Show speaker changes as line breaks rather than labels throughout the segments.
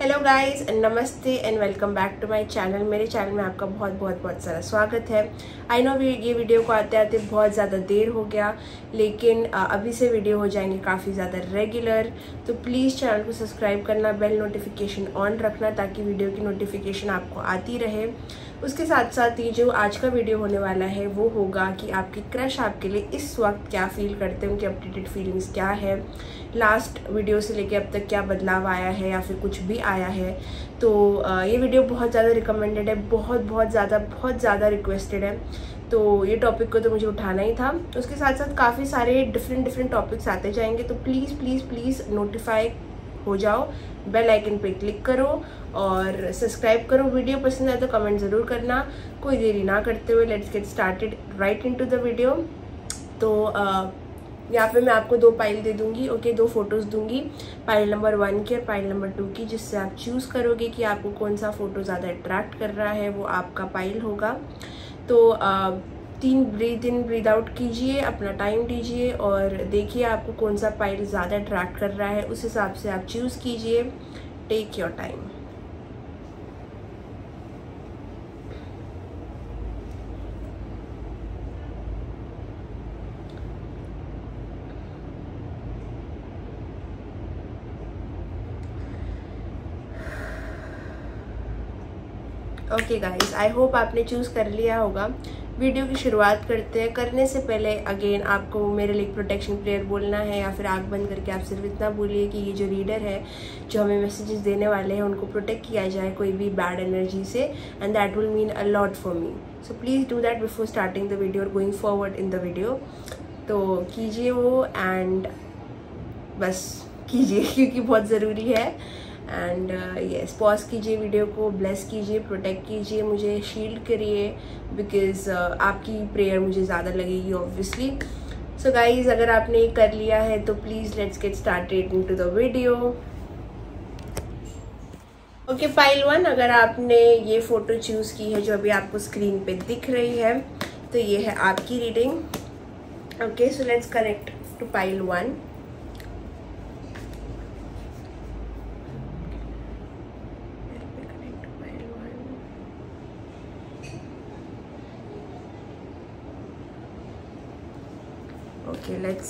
Hello guys, नमस्ते and welcome back to my channel. मेरे channel में आपका बहुत सारा स्वागत है। आई नो ये वीडियो को आते आते बहुत ज़्यादा देर हो गया, लेकिन अभी से वीडियो हो जाएंगे काफ़ी ज़्यादा रेगुलर। तो प्लीज़ चैनल को सब्सक्राइब करना, बेल नोटिफिकेशन ऑन रखना ताकि वीडियो की नोटिफिकेशन आपको आती रहे। उसके साथ साथ ये जो आज का वीडियो होने वाला है वो होगा कि आपकी क्रश आपके लिए इस वक्त क्या फील करते हैं, उनकी अपडेटेड फीलिंग्स क्या है, लास्ट वीडियो से लेके अब तक क्या बदलाव आया है या फिर कुछ भी आया है। तो ये वीडियो बहुत ज़्यादा रिकमेंडेड है, बहुत ज़्यादा रिक्वेस्टेड है। तो ये टॉपिक को तो मुझे उठाना ही था। उसके साथ साथ काफ़ी सारे डिफरेंट टॉपिक्स आते जाएंगे। तो प्लीज़ नोटिफाई हो जाओ, बेल आइकन पे क्लिक करो और सब्सक्राइब करो। वीडियो पसंद आए तो कमेंट ज़रूर करना। कोई देरी ना करते हुए let's get started right into the video. तो यहाँ पे मैं आपको 2 पाइल दे दूंगी, ओके, 2 फोटोज़ दूंगी, पाइल नंबर 1 की और पाइल नंबर 2 की, जिससे आप चूज़ करोगे कि आपको कौन सा फ़ोटो ज़्यादा अट्रैक्ट कर रहा है, वो आपका पाइल होगा। तो 3 ब्रीथ इन ब्रीथ आउट कीजिए, अपना टाइम दीजिए और देखिए आपको कौन सा पाइल ज़्यादा अट्रैक्ट कर रहा है, उस हिसाब से आप चूज़ कीजिए। Take your time. Okay guys, I hope आपने चूज़ कर लिया होगा। वीडियो की शुरुआत करते हैं। करने से पहले अगेन आपको मेरे लिए प्रोटेक्शन प्रेयर बोलना है, या फिर आंख बंद करके आप सिर्फ इतना बोलिए कि ये जो रीडर है, जो हमें मैसेजेस देने वाले हैं, उनको प्रोटेक्ट किया जाए कोई भी बैड एनर्जी से, and that will mean a lot for me. So please do that before starting the video और going forward in the video. तो कीजिए वो, एंड बस कीजिए क्योंकि बहुत ज़रूरी है। एंड यस, पॉज कीजिए वीडियो को, ब्लेस कीजिए, प्रोटेक्ट कीजिए, मुझे शील्ड करिए, बिकॉज आपकी प्रेयर मुझे ज़्यादा लगेगी ऑब्वियसली। सो गाइज, अगर आपने ये कर लिया है तो please let's get started into the video. Okay, pile 1, अगर आपने ये फ़ोटो चूज़ की है जो अभी आपको स्क्रीन पे दिख रही है, तो ये है आपकी reading. Okay, so let's connect to pile 1। Okay, let's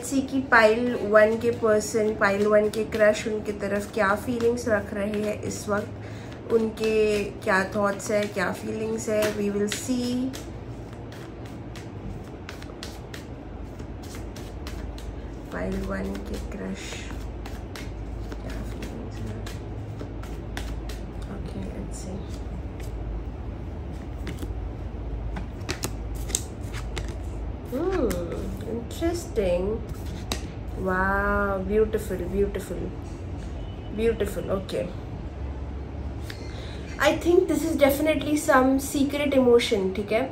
see कि पाइल 1 के पर्सन, पाइल 1 के क्रश उनकी तरफ क्या फीलिंग्स रख रहे हैं इस वक्त, उनके क्या थॉट्स है, क्या फीलिंग्स है। We will see. पाइल 1 के क्रश क्या फीलिंग्स है। Okay, let's C. Interesting. Wow, beautiful. Okay. I think this is definitely some secret emotion, ठीक है।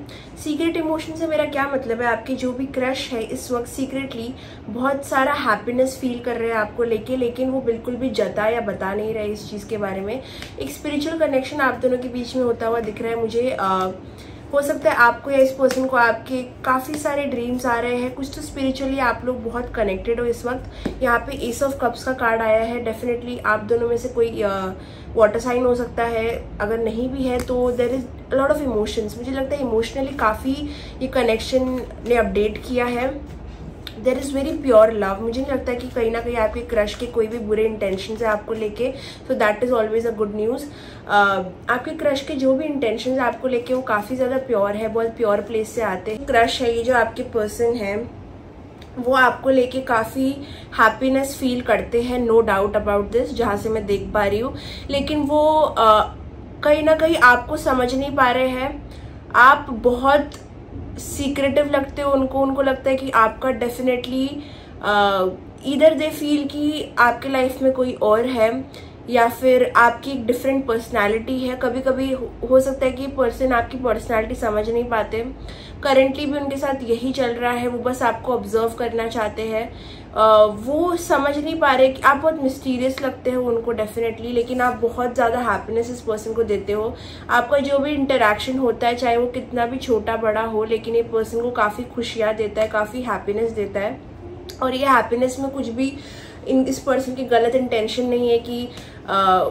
सीक्रेट इमोशन से मेरा क्या मतलब है, आपके जो भी क्रश है इस वक्त सीक्रेटली बहुत सारा हैप्पीनेस फील कर रहे हैं आपको लेके, लेकिन वो बिल्कुल भी जता या बता नहीं रहे इस चीज़ के बारे में। एक स्पिरिचुअल कनेक्शन आप दोनों के बीच में होता हुआ दिख रहा है मुझे। हो सकता है आपको या इस पर्सन को आपके काफ़ी सारे ड्रीम्स आ रहे हैं, कुछ तो स्पिरिचुअली आप लोग बहुत कनेक्टेड हो इस वक्त। यहाँ पे एस ऑफ कप्स का कार्ड आया है। डेफिनेटली आप दोनों में से कोई वाटर साइन हो सकता है, अगर नहीं भी है तो there is a lot of emotions. मुझे लगता है इमोशनली काफ़ी ये कनेक्शन ने अपडेट किया है। There is very pure love. मुझे नहीं लगता कि कहीं ना कहीं आपके क्रश के कोई भी बुरे इंटेंशन है आपको लेके, so that is always a good news. आपके क्रश के जो भी इंटेंशन है आपको लेके वो काफ़ी ज़्यादा प्योर है, बहुत प्योर प्लेस से आते हैं। क्रश है ये जो आपके पर्सन है, वो आपको लेके काफ़ी हैप्पीनेस फील करते हैं, नो डाउट अबाउट दिस, जहाँ से मैं देख पा रही हूँ। लेकिन वो कहीं ना कहीं आपको समझ नहीं पा रहे हैं। आप बहुत सीक्रेटिव लगते हो उनको लगता है कि आपका डेफिनेटली इधर दे फील कि आपके लाइफ में कोई और है, या फिर आपकी एक डिफरेंट पर्सनालिटी है। कभी कभी हो सकता है कि पर्सन आपकी पर्सनालिटी समझ नहीं पाते। करेंटली भी उनके साथ यही चल रहा है, वो बस आपको ऑब्जर्व करना चाहते हैं। वो समझ नहीं पा रहे कि आप बहुत मिस्टीरियस लगते हो उनको डेफिनेटली, लेकिन आप बहुत ज़्यादा हैप्पीनेस इस पर्सन को देते हो। आपका जो भी इंटरेक्शन होता है, चाहे वो कितना भी छोटा बड़ा हो, लेकिन ये पर्सन को काफ़ी खुशियाँ देता है, काफ़ी हैप्पीनेस देता है। और ये हैप्पीनेस में कुछ भी इस पर्सन की गलत इंटेंशन नहीं है कि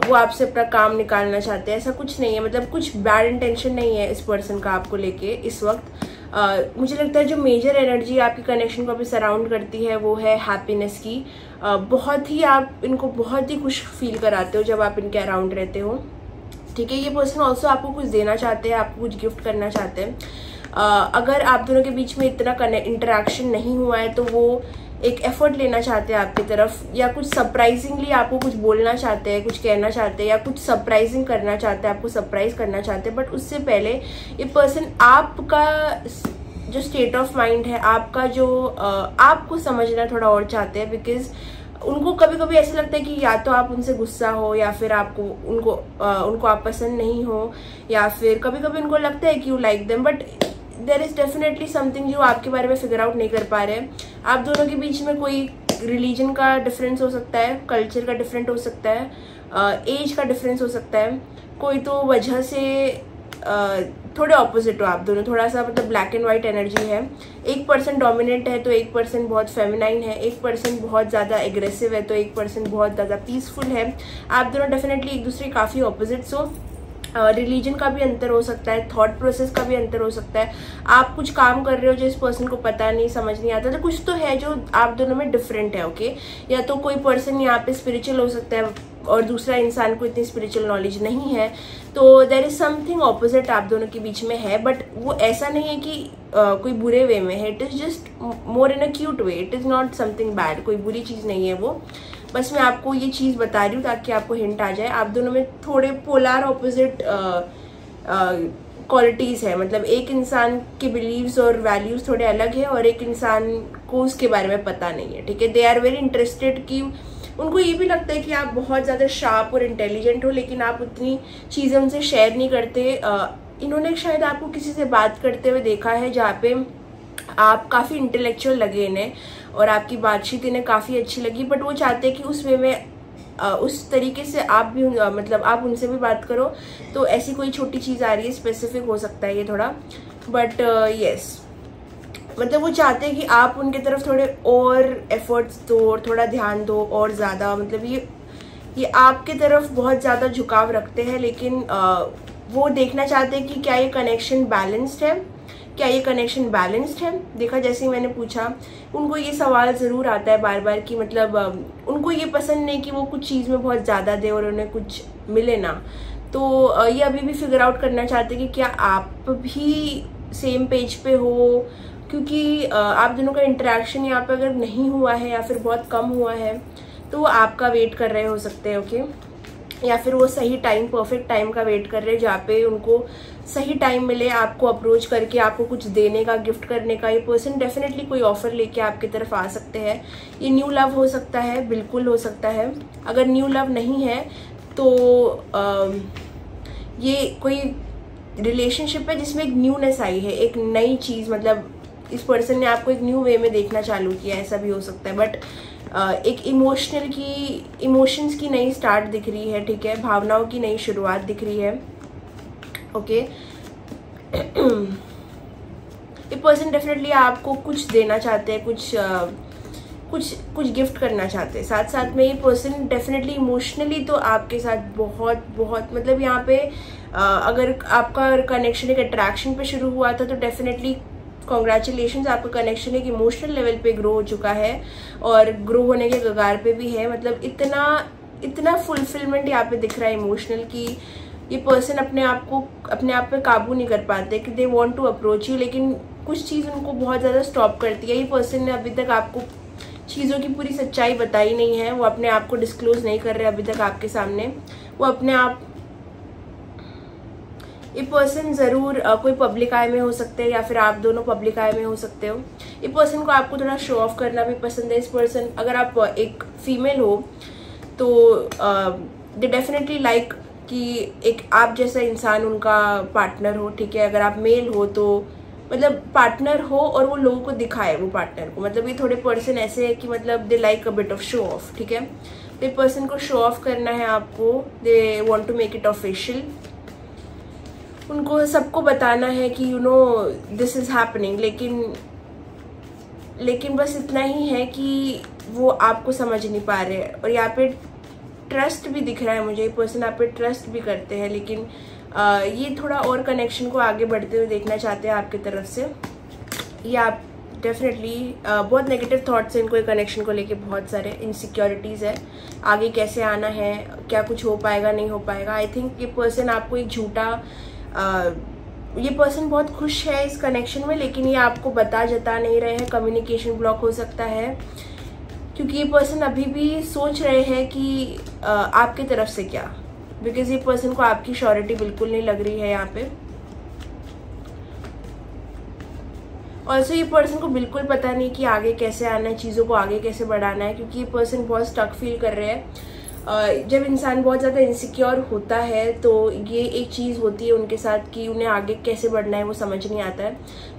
वो आपसे अपना काम निकालना चाहते हैं, ऐसा कुछ नहीं है। मतलब कुछ बैड इंटेंशन नहीं है इस पर्सन का आपको लेके इस वक्त। मुझे लगता है जो मेजर एनर्जी आपकी कनेक्शन को अभी सराउंड करती है वो है हैप्पीनेस की। बहुत ही आप इनको बहुत ही खुश फील कराते हो जब आप इनके अराउंड रहते हो, ठीक है। ये पर्सन ऑल्सो आपको कुछ देना चाहते हैं, आपको कुछ गिफ्ट करना चाहते हैं। अगर आप दोनों के बीच में इतना इंटरेक्शन नहीं हुआ है तो वो एक एफर्ट लेना चाहते हैं आपकी तरफ, या कुछ सरप्राइजिंगली आपको कुछ बोलना चाहते हैं, कुछ कहना चाहते हैं, या कुछ सरप्राइजिंग करना चाहते हैं, आपको सरप्राइज करना चाहते हैं। बट उससे पहले ये पर्सन आपका जो स्टेट ऑफ माइंड है, आपका जो आपको समझना थोड़ा और चाहते हैं, बिकॉज उनको कभी कभी ऐसा लगता है कि या तो आप उनसे गुस्सा हो, या फिर आपको उनको आप पसंद नहीं हो, या फिर कभी कभी उनको लगता है कि you like them, but there is definitely something जो आपके बारे में फिगर आउट नहीं कर पा रहे हैं। आप दोनों के बीच में कोई रिलीजन का डिफरेंस हो सकता है, कल्चर का डिफरेंट हो सकता है, एज का डिफरेंस हो सकता है, कोई तो वजह से थोड़े ऑपोजिट हो आप दोनों, थोड़ा सा मतलब ब्लैक एंड व्हाइट एनर्जी है। एक पर्सन डोमिनेंट है तो एक पर्सन बहुत फेमिनाइन है, एक पर्सन बहुत ज़्यादा एग्रेसिव है तो एक पर्सन बहुत ज़्यादा पीसफुल है। आप दोनों डेफिनेटली एक दूसरे काफ़ी ऑपोजिट्स हो। रिलीजन का भी अंतर हो सकता है, थॉट प्रोसेस का भी अंतर हो सकता है। आप कुछ काम कर रहे हो जो इस पर्सन को पता नहीं, समझ नहीं आता, तो कुछ तो है जो आप दोनों में डिफरेंट है, ओके। या तो कोई पर्सन यहाँ पे स्पिरिचुअल हो सकता है और दूसरा इंसान को इतनी स्पिरिचुअल नॉलेज नहीं है, तो देयर इज समथिंग ऑपोजिट आप दोनों के बीच में है। बट वो ऐसा नहीं है कि कोई बुरे वे में है, it is just more in a cute way, it is not something bad, कोई बुरी चीज़ नहीं है वो। बस मैं आपको ये चीज़ बता रही हूँ ताकि आपको हिंट आ जाए। आप दोनों में थोड़े पोलर ऑपोजिट क्वालिटीज़ है, मतलब एक इंसान के बिलीव्स और वैल्यूज़ थोड़े अलग है और एक इंसान को उसके बारे में पता नहीं है, ठीक है। दे आर वेरी इंटरेस्टेड कि उनको ये भी लगता है कि आप बहुत ज़्यादा शार्प और इंटेलिजेंट हो, लेकिन आप उतनी चीज़ें उनसे शेयर नहीं करते। इन्होंने शायद आपको किसी से बात करते हुए देखा है जहाँ पे आप काफ़ी इंटेलेक्चुअल लगे इन्हें और आपकी बातचीत इन्हें काफ़ी अच्छी लगी, बट वो चाहते हैं कि उस वे में उस तरीके से आप भी मतलब आप उनसे भी बात करो। तो ऐसी कोई छोटी चीज़ आ रही है, स्पेसिफिक हो सकता है ये थोड़ा, बट यस मतलब वो चाहते हैं कि आप उनके तरफ थोड़े और एफर्ट्स दो और थोड़ा ध्यान दो और ज़्यादा, मतलब ये आपके तरफ बहुत ज़्यादा झुकाव रखते हैं, लेकिन वो देखना चाहते हैं कि क्या ये कनेक्शन बैलेंस्ड है, क्या ये कनेक्शन बैलेंस्ड है। देखा जैसे ही मैंने पूछा, उनको ये सवाल ज़रूर आता है बार बार कि मतलब उनको ये पसंद नहीं कि वो कुछ चीज़ में बहुत ज़्यादा दे और उन्हें कुछ मिले ना। तो ये अभी भी फिगर आउट करना चाहते हैं कि क्या आप भी सेम पेज पे हो, क्योंकि आप दोनों का इंटरेक्शन यहाँ पे अगर नहीं हुआ है या फिर बहुत कम हुआ है तो वो आपका वेट कर रहे हो सकते हैं, ओके। या फिर वो सही टाइम, परफेक्ट टाइम का वेट कर रहे हैं जहाँ पे उनको सही टाइम मिले आपको अप्रोच करके, आपको कुछ देने का, गिफ्ट करने का। ये पर्सन डेफिनेटली कोई ऑफर लेके आपकी तरफ आ सकते हैं। ये न्यू लव हो सकता है, बिल्कुल हो सकता है। अगर न्यू लव नहीं है तो ये कोई रिलेशनशिप है जिसमें एक न्यूनेस आई है, एक नई चीज़, मतलब इस पर्सन ने आपको एक न्यू वे में देखना चालू किया, ऐसा भी हो सकता है। बट एक इमोशंस की नई स्टार्ट दिख रही है, ठीक है, भावनाओं की नई शुरुआत दिख रही है, ओके। ये पर्सन डेफिनेटली आपको कुछ देना चाहते हैं, कुछ गिफ्ट करना चाहते हैं। साथ साथ में ये पर्सन डेफिनेटली इमोशनली तो आपके साथ बहुत बहुत मतलब यहाँ पे अगर आपका कनेक्शन एक अट्रैक्शन पे शुरू हुआ था तो डेफिनेटली कॉन्ग्रेचुलेशंस, आपका कनेक्शन एक इमोशनल लेवल पे ग्रो हो चुका है और ग्रो होने के कगार पे भी है। मतलब इतना फुलफिलमेंट यहाँ पे दिख रहा है इमोशनल की ये पर्सन अपने आप पे काबू नहीं कर पाते कि they want to approach you, लेकिन कुछ चीज़ उनको बहुत ज़्यादा स्टॉप करती है। ये पर्सन ने अभी तक आपको चीज़ों की पूरी सच्चाई बताई नहीं है, वो अपने आप को डिस्क्लोज नहीं कर रहे अभी तक आपके सामने। वो अपने आप, ये पर्सन ज़रूर कोई पब्लिक आई में हो सकते हैं या फिर आप दोनों पब्लिक आई में हो सकते हो। ये पर्सन को आपको थोड़ा शो ऑफ करना भी पसंद है। इस पर्सन, अगर आप एक फीमेल हो तो दे डेफिनेटली लाइक कि एक आप जैसा इंसान उनका पार्टनर हो, ठीक है। अगर आप मेल हो तो मतलब पार्टनर हो और वो लोगों को दिखाए वो पार्टनर को, मतलब ये थोड़े पर्सन ऐसे है कि मतलब they like a bit of show off, ठीक है। तो पर्सन को शो ऑफ करना है आपको, they want to make it official. उनको सबको बताना है कि you know this is happening, लेकिन बस इतना ही है कि वो आपको समझ नहीं पा रहे हैं। और यहाँ पे ट्रस्ट भी दिख रहा है मुझे, ये पर्सन आप पे ट्रस्ट भी करते हैं, लेकिन ये थोड़ा और कनेक्शन को आगे बढ़ते हुए देखना चाहते हैं आपकी तरफ से। ये आप डेफिनेटली बहुत नेगेटिव थॉट्स हैं इनको, ये कनेक्शन को लेके बहुत सारे इनसिक्योरिटीज़ है, आगे कैसे आना है, क्या कुछ हो पाएगा नहीं हो पाएगा। आई थिंक ये पर्सन आपको एक झूठा ये पर्सन बहुत खुश है इस कनेक्शन में, लेकिन ये आपको जता नहीं रहे हैं। कम्युनिकेशन ब्लॉक हो सकता है क्योंकि ये पर्सन अभी भी सोच रहे हैं कि आपकी तरफ से क्या, बिकॉज ये पर्सन को आपकी श्योरिटी बिल्कुल नहीं लग रही है यहाँ पे। ऑल्सो ये पर्सन को बिल्कुल पता नहीं कि आगे कैसे आना है, चीज़ों को आगे कैसे बढ़ाना है, क्योंकि ये पर्सन बहुत स्टक फील कर रहे हैं। जब इंसान बहुत ज़्यादा इनसिक्योर होता है तो ये एक चीज़ होती है उनके साथ कि उन्हें आगे कैसे बढ़ना है वो समझ नहीं आता है।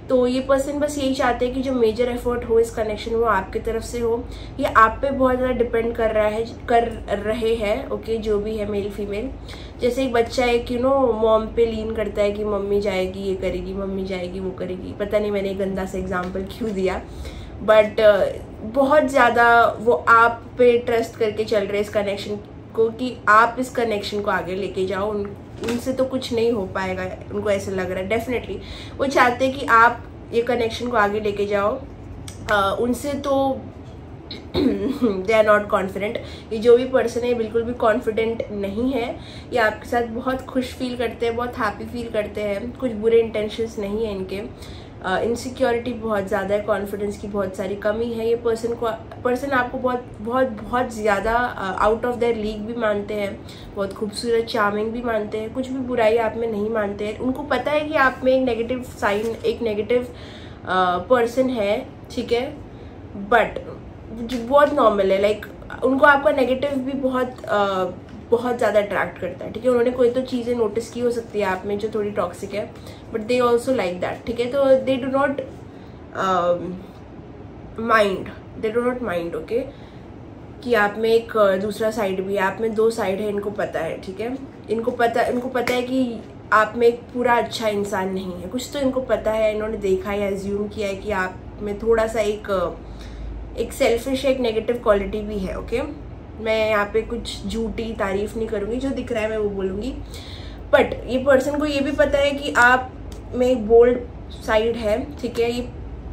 तो ये पर्सन बस यही चाहते हैं कि जो मेजर एफर्ट हो इस कनेक्शन में वो आपकी तरफ से हो। ये आप पे बहुत ज़्यादा डिपेंड कर रहे हैं ओके, जो भी है मेल फीमेल। जैसे एक बच्चा एक मॉम पे लीन करता है कि मम्मी जाएगी ये करेगी, मम्मी जाएगी वो करेगी। पता नहीं मैंने गंदा सा एग्जाम्पल क्यों दिया, बट बहुत ज़्यादा वो आप पे ट्रस्ट करके चल रहे इस कनेक्शन को कि आप इस कनेक्शन को आगे लेके जाओ। उनसे तो कुछ नहीं हो पाएगा, उनको ऐसे लग रहा है। डेफिनेटली वो चाहते हैं कि आप ये कनेक्शन को आगे लेके जाओ। उनसे तो दे आर नॉट कॉन्फिडेंट। ये जो भी पर्सन है बिल्कुल भी कॉन्फिडेंट नहीं है। ये आपके साथ बहुत खुश फील करते हैं, बहुत हैप्पी फील करते हैं, कुछ बुरे इंटेंशंस नहीं है इनके। इनसिक्योरिटी बहुत ज़्यादा है, कॉन्फिडेंस की बहुत सारी कमी है। ये पर्सन आपको बहुत बहुत बहुत ज़्यादा आउट ऑफ देयर लीग भी मानते हैं, बहुत खूबसूरत चार्मिंग भी मानते हैं, कुछ भी बुराई आप में नहीं मानते हैं। उनको पता है कि आप में एक नेगेटिव साइन, एक नेगेटिव पर्सन है, ठीक है, बट बहुत नॉर्मल है। लाइक उनको आपका नेगेटिव भी बहुत ज़्यादा अट्रैक्ट करता है, ठीक है। उन्होंने कोई तो चीज़ें नोटिस की हो सकती है आप में जो थोड़ी टॉक्सिक है, but they also like that, ठीक है। तो दे डू नॉट माइंड ओके, कि आप में एक दूसरा साइड भी है, आप में दो साइड है, इनको पता है, ठीक है। इनको पता है कि आप में एक पूरा अच्छा इंसान नहीं है, कुछ तो इनको पता है। इन्होंने देखा है, एज्यूम किया है कि आप में थोड़ा सा एक सेल्फिश, एक नेगेटिव क्वालिटी भी है ओके। मैं यहाँ पे कुछ झूठी तारीफ नहीं करूँगी, जो दिख रहा है मैं वो बोलूँगी। बट ये पर्सन को ये भी पता है कि आप में एक बोल्ड साइड है, ठीक है। ये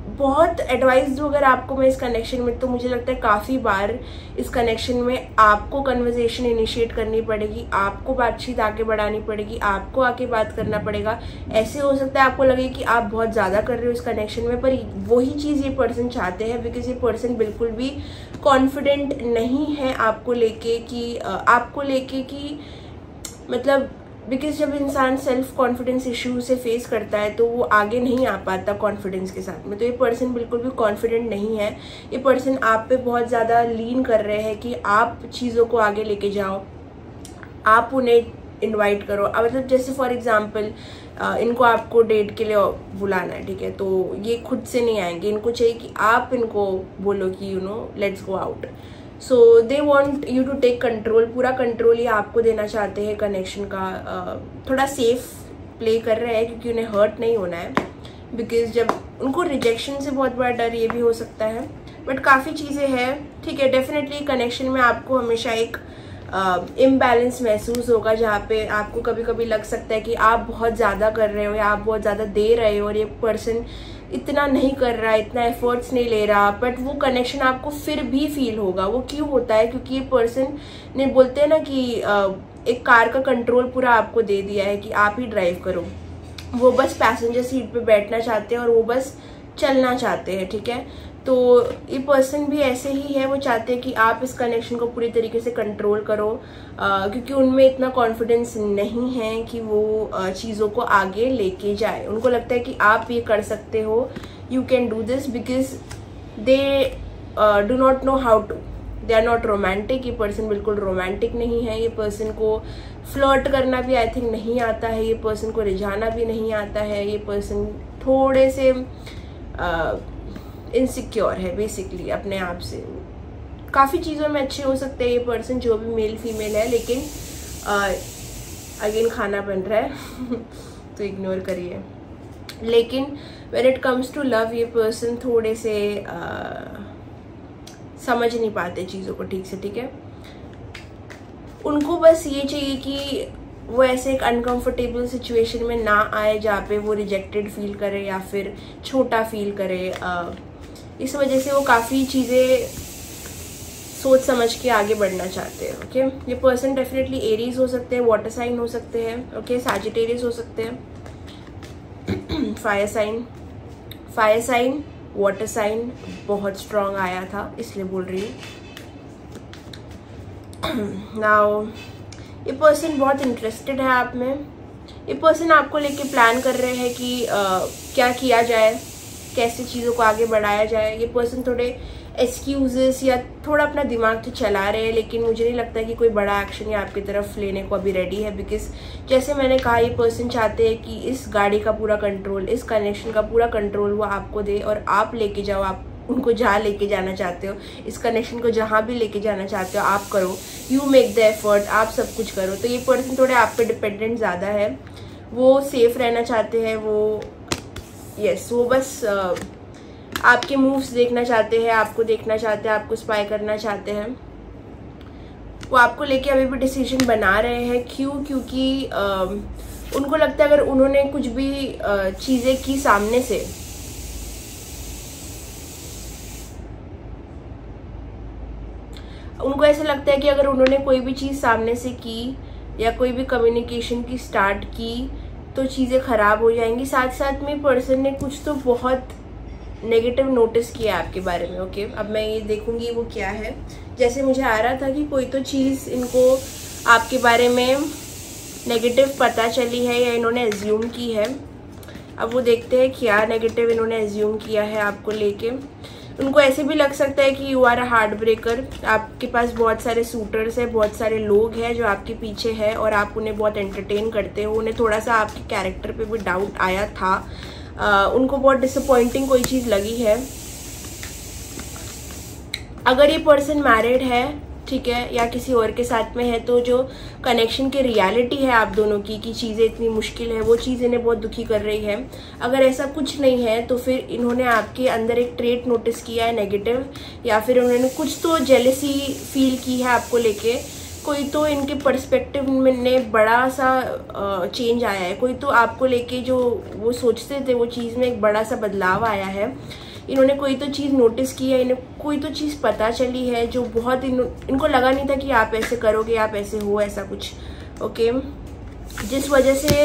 बहुत एडवाइस दूँ अगर आपको मैं इस कनेक्शन में, तो मुझे लगता है काफ़ी बार इस कनेक्शन में आपको कन्वर्सेशन इनिशिएट करनी पड़ेगी, आपको बातचीत आगे बढ़ानी पड़ेगी, आपको आके बात करना पड़ेगा। ऐसे हो सकता है आपको लगे कि आप बहुत ज़्यादा कर रहे हो इस कनेक्शन में, पर वही चीज़ ये पर्सन चाहते हैं, बिकॉज ये पर्सन बिल्कुल भी कॉन्फिडेंट नहीं है आपको लेके कि मतलब बिकॉज जब इंसान सेल्फ कॉन्फिडेंस इशू से फेस करता है तो वो आगे नहीं आ पाता कॉन्फिडेंस के साथ में। तो ये पर्सन बिल्कुल भी कॉन्फिडेंट नहीं है। ये पर्सन आप पे बहुत ज़्यादा लीन कर रहे हैं कि आप चीज़ों को आगे लेके जाओ, आप उन्हें इनवाइट करो। मतलब जैसे फॉर एग्जांपल इनको आपको डेट के लिए बुलाना है, ठीक है, तो ये खुद से नहीं आएंगे, इनको चाहिए कि आप इनको बोलो कि let's go out. So they want you to take control, पूरा कंट्रोल ये आपको देना चाहते हैं कनेक्शन का। थोड़ा सेफ प्ले कर रहे हैं क्योंकि उन्हें हर्ट नहीं होना है, बिकॉज जब उनको रिजेक्शन से बहुत बड़ा डर ये भी हो सकता है। बट काफ़ी चीज़ें हैं, ठीक है। डेफिनेटली कनेक्शन में आपको हमेशा एक इम्बैलेंस महसूस होगा, जहाँ पे आपको कभी कभी लग सकता है कि आप बहुत ज़्यादा कर रहे हो या आप बहुत ज़्यादा दे रहे हो और ये पर्सन इतना नहीं कर रहा है, इतना एफर्ट्स नहीं ले रहा। बट वो कनेक्शन आपको फिर भी फील होगा। वो क्यों होता है? क्योंकि ये पर्सन ने बोलते हैं ना कि एक कार का कंट्रोल पूरा आपको दे दिया है कि आप ही ड्राइव करो। वो बस पैसेंजर सीट पे बैठना चाहते हैं और वो बस चलना चाहते हैं, ठीक है। तो ये पर्सन भी ऐसे ही है, वो चाहते हैं कि आप इस कनेक्शन को पूरी तरीके से कंट्रोल करो, क्योंकि उनमें इतना कॉन्फिडेंस नहीं है कि वो चीज़ों को आगे लेके जाए। उनको लगता है कि आप ये कर सकते हो, you can do this, because they do not know how to, they are not romantic. ये पर्सन बिल्कुल रोमांटिक नहीं है। ये पर्सन को फ्लर्ट करना भी आई थिंक नहीं आता है, ये पर्सन को रिझाना भी नहीं आता है। ये पर्सन थोड़े से इनसिक्योर है बेसिकली अपने आप से। काफ़ी चीज़ों में अच्छे हो सकते हैं ये पर्सन, जो भी मेल फीमेल है, लेकिन अगेन खाना बन रहा है तो इग्नोर करिए। लेकिन when it comes to love, ये पर्सन थोड़े से समझ नहीं पाते चीज़ों को ठीक से, ठीक है। उनको बस ये चाहिए कि वो ऐसे एक अनकंफर्टेबल सिचुएशन में ना आए जहाँ पे वो रिजेक्टेड फील करे या फिर छोटा फील करे। इस वजह से वो काफ़ी चीज़ें सोच समझ के आगे बढ़ना चाहते हैं। ओके, ये पर्सन डेफिनेटली एरीज हो सकते हैं, वाटर साइन हो सकते हैं, ओके, सैजिटेरियस हो सकते हैं, फायर साइन, वाटर साइन बहुत स्ट्रांग आया था इसलिए बोल रही हूँ। नाउ ये पर्सन बहुत इंटरेस्टेड है आप में। ये पर्सन आपको लेके प्लान कर रहे हैं कि क्या किया जाए, कैसे चीज़ों को आगे बढ़ाया जाए। ये पर्सन थोड़े एक्सक्यूजेस या थोड़ा अपना दिमाग तो चला रहे हैं, लेकिन मुझे नहीं लगता कि कोई बड़ा एक्शन या आपकी तरफ लेने को अभी रेडी है। बिकॉज जैसे मैंने कहा, ये पर्सन चाहते हैं कि इस गाड़ी का पूरा कंट्रोल, इस कनेक्शन का पूरा कंट्रोल वो आपको दे और आप लेके जाओ। आप उनको जहाँ लेके जाना चाहते हो, इस कनेक्शन को जहाँ भी लेके जाना चाहते हो आप करो। यू मेक द एफर्ट, आप सब कुछ करो। तो ये पर्सन थोड़े आप पे डिपेंडेंट ज़्यादा है। वो सेफ रहना चाहते हैं, वो वो बस आपके मूव्स देखना चाहते हैं, आपको देखना चाहते हैं, आपको स्पाई करना चाहते हैं। वो आपको लेके अभी भी डिसीजन बना रहे हैं। क्यों? क्योंकि उनको लगता है अगर उन्होंने कुछ भी चीज़ें की सामने से, उनको ऐसा लगता है कि अगर उन्होंने कोई भी चीज़ सामने से की या कोई भी कम्युनिकेशन की स्टार्ट की तो चीज़ें ख़राब हो जाएंगी। साथ साथ में पर्सन ने कुछ तो बहुत नेगेटिव नोटिस किया आपके बारे में। ओके, अब मैं ये देखूंगी वो क्या है। जैसे मुझे आ रहा था कि कोई तो चीज़ इनको आपके बारे में नेगेटिव पता चली है या इन्होंने एज्यूम की है। अब वो देखते हैं क्या नेगेटिव इन्होंने एज्यूम किया है आपको लेके। उनको ऐसे भी लग सकता है कि you are a heartbreaker. आपके पास बहुत सारे सूटर्स हैं, बहुत सारे लोग हैं जो आपके पीछे हैं और आप उन्हें बहुत एंटरटेन करते हो। उन्हें थोड़ा सा आपके कैरेक्टर पे भी डाउट आया था। उनको बहुत डिसअपॉइंटिंग कोई चीज़ लगी है। अगर ये पर्सन मैरिड है, ठीक है, या किसी और के साथ में है, तो जो कनेक्शन की रियलिटी है आप दोनों की कि चीज़ें इतनी मुश्किल है, वो चीज़ इन्हें बहुत दुखी कर रही है। अगर ऐसा कुछ नहीं है तो फिर इन्होंने आपके अंदर एक ट्रेट नोटिस किया है नेगेटिव, या फिर उन्होंने कुछ तो जेलसी फील की है आपको लेके। कोई तो इनके पर्सपेक्टिव में बड़ा सा चेंज आया है। कोई तो आपको लेके जो वो सोचते थे वो चीज़ में एक बड़ा सा बदलाव आया है। इन्होंने कोई तो चीज़ नोटिस की है, इन्हें कोई तो चीज़ पता चली है जो बहुत इनको लगा नहीं था कि आप ऐसे करोगे, आप ऐसे हो, ऐसा कुछ। ओके, जिस वजह से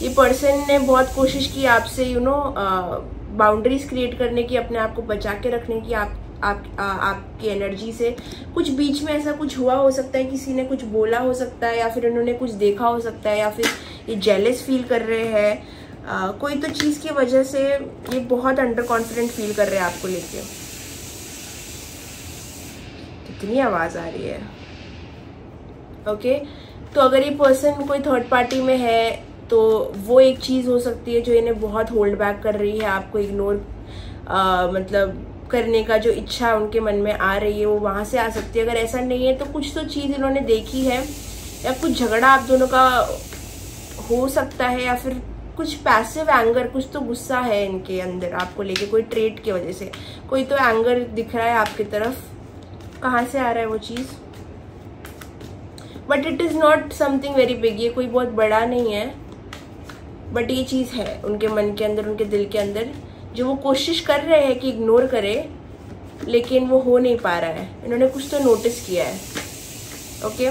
ये पर्सन ने बहुत कोशिश की आपसे बाउंड्रीज क्रिएट करने की, अपने आप को बचा के रखने की आपकी एनर्जी से। कुछ बीच में ऐसा कुछ हुआ हो सकता है, किसी ने कुछ बोला हो सकता है, या फिर उन्होंने कुछ देखा हो सकता है, या फिर ये जेलस फील कर रहे हैं। कोई तो चीज़ की वजह से ये बहुत अंडर कॉन्फिडेंट फील कर रहे हैं आपको लेके। कितनी आवाज़ आ रही है। ओके, तो अगर ये पर्सन कोई थर्ड पार्टी में है तो वो एक चीज़ हो सकती है जो इन्हें बहुत होल्ड बैक कर रही है, आपको इग्नोर मतलब करने का जो इच्छा उनके मन में आ रही है वो वहाँ से आ सकती है। अगर ऐसा नहीं है तो कुछ तो चीज़ इन्होंने देखी है, या कुछ झगड़ा आप दोनों का हो सकता है, या फिर कुछ पैसिव एंगर, कुछ तो गुस्सा है इनके अंदर आपको लेके, कोई ट्रेट की वजह से। कोई तो एंगर दिख रहा है आपकी तरफ। कहाँ से आ रहा है वो चीज़? But it is not something very big. ये कोई बहुत बड़ा नहीं है, बट ये चीज़ है उनके मन के अंदर, उनके दिल के अंदर, जो वो कोशिश कर रहे हैं कि इग्नोर करे, लेकिन वो हो नहीं पा रहा है। इन्होंने कुछ तो नोटिस किया है। Okay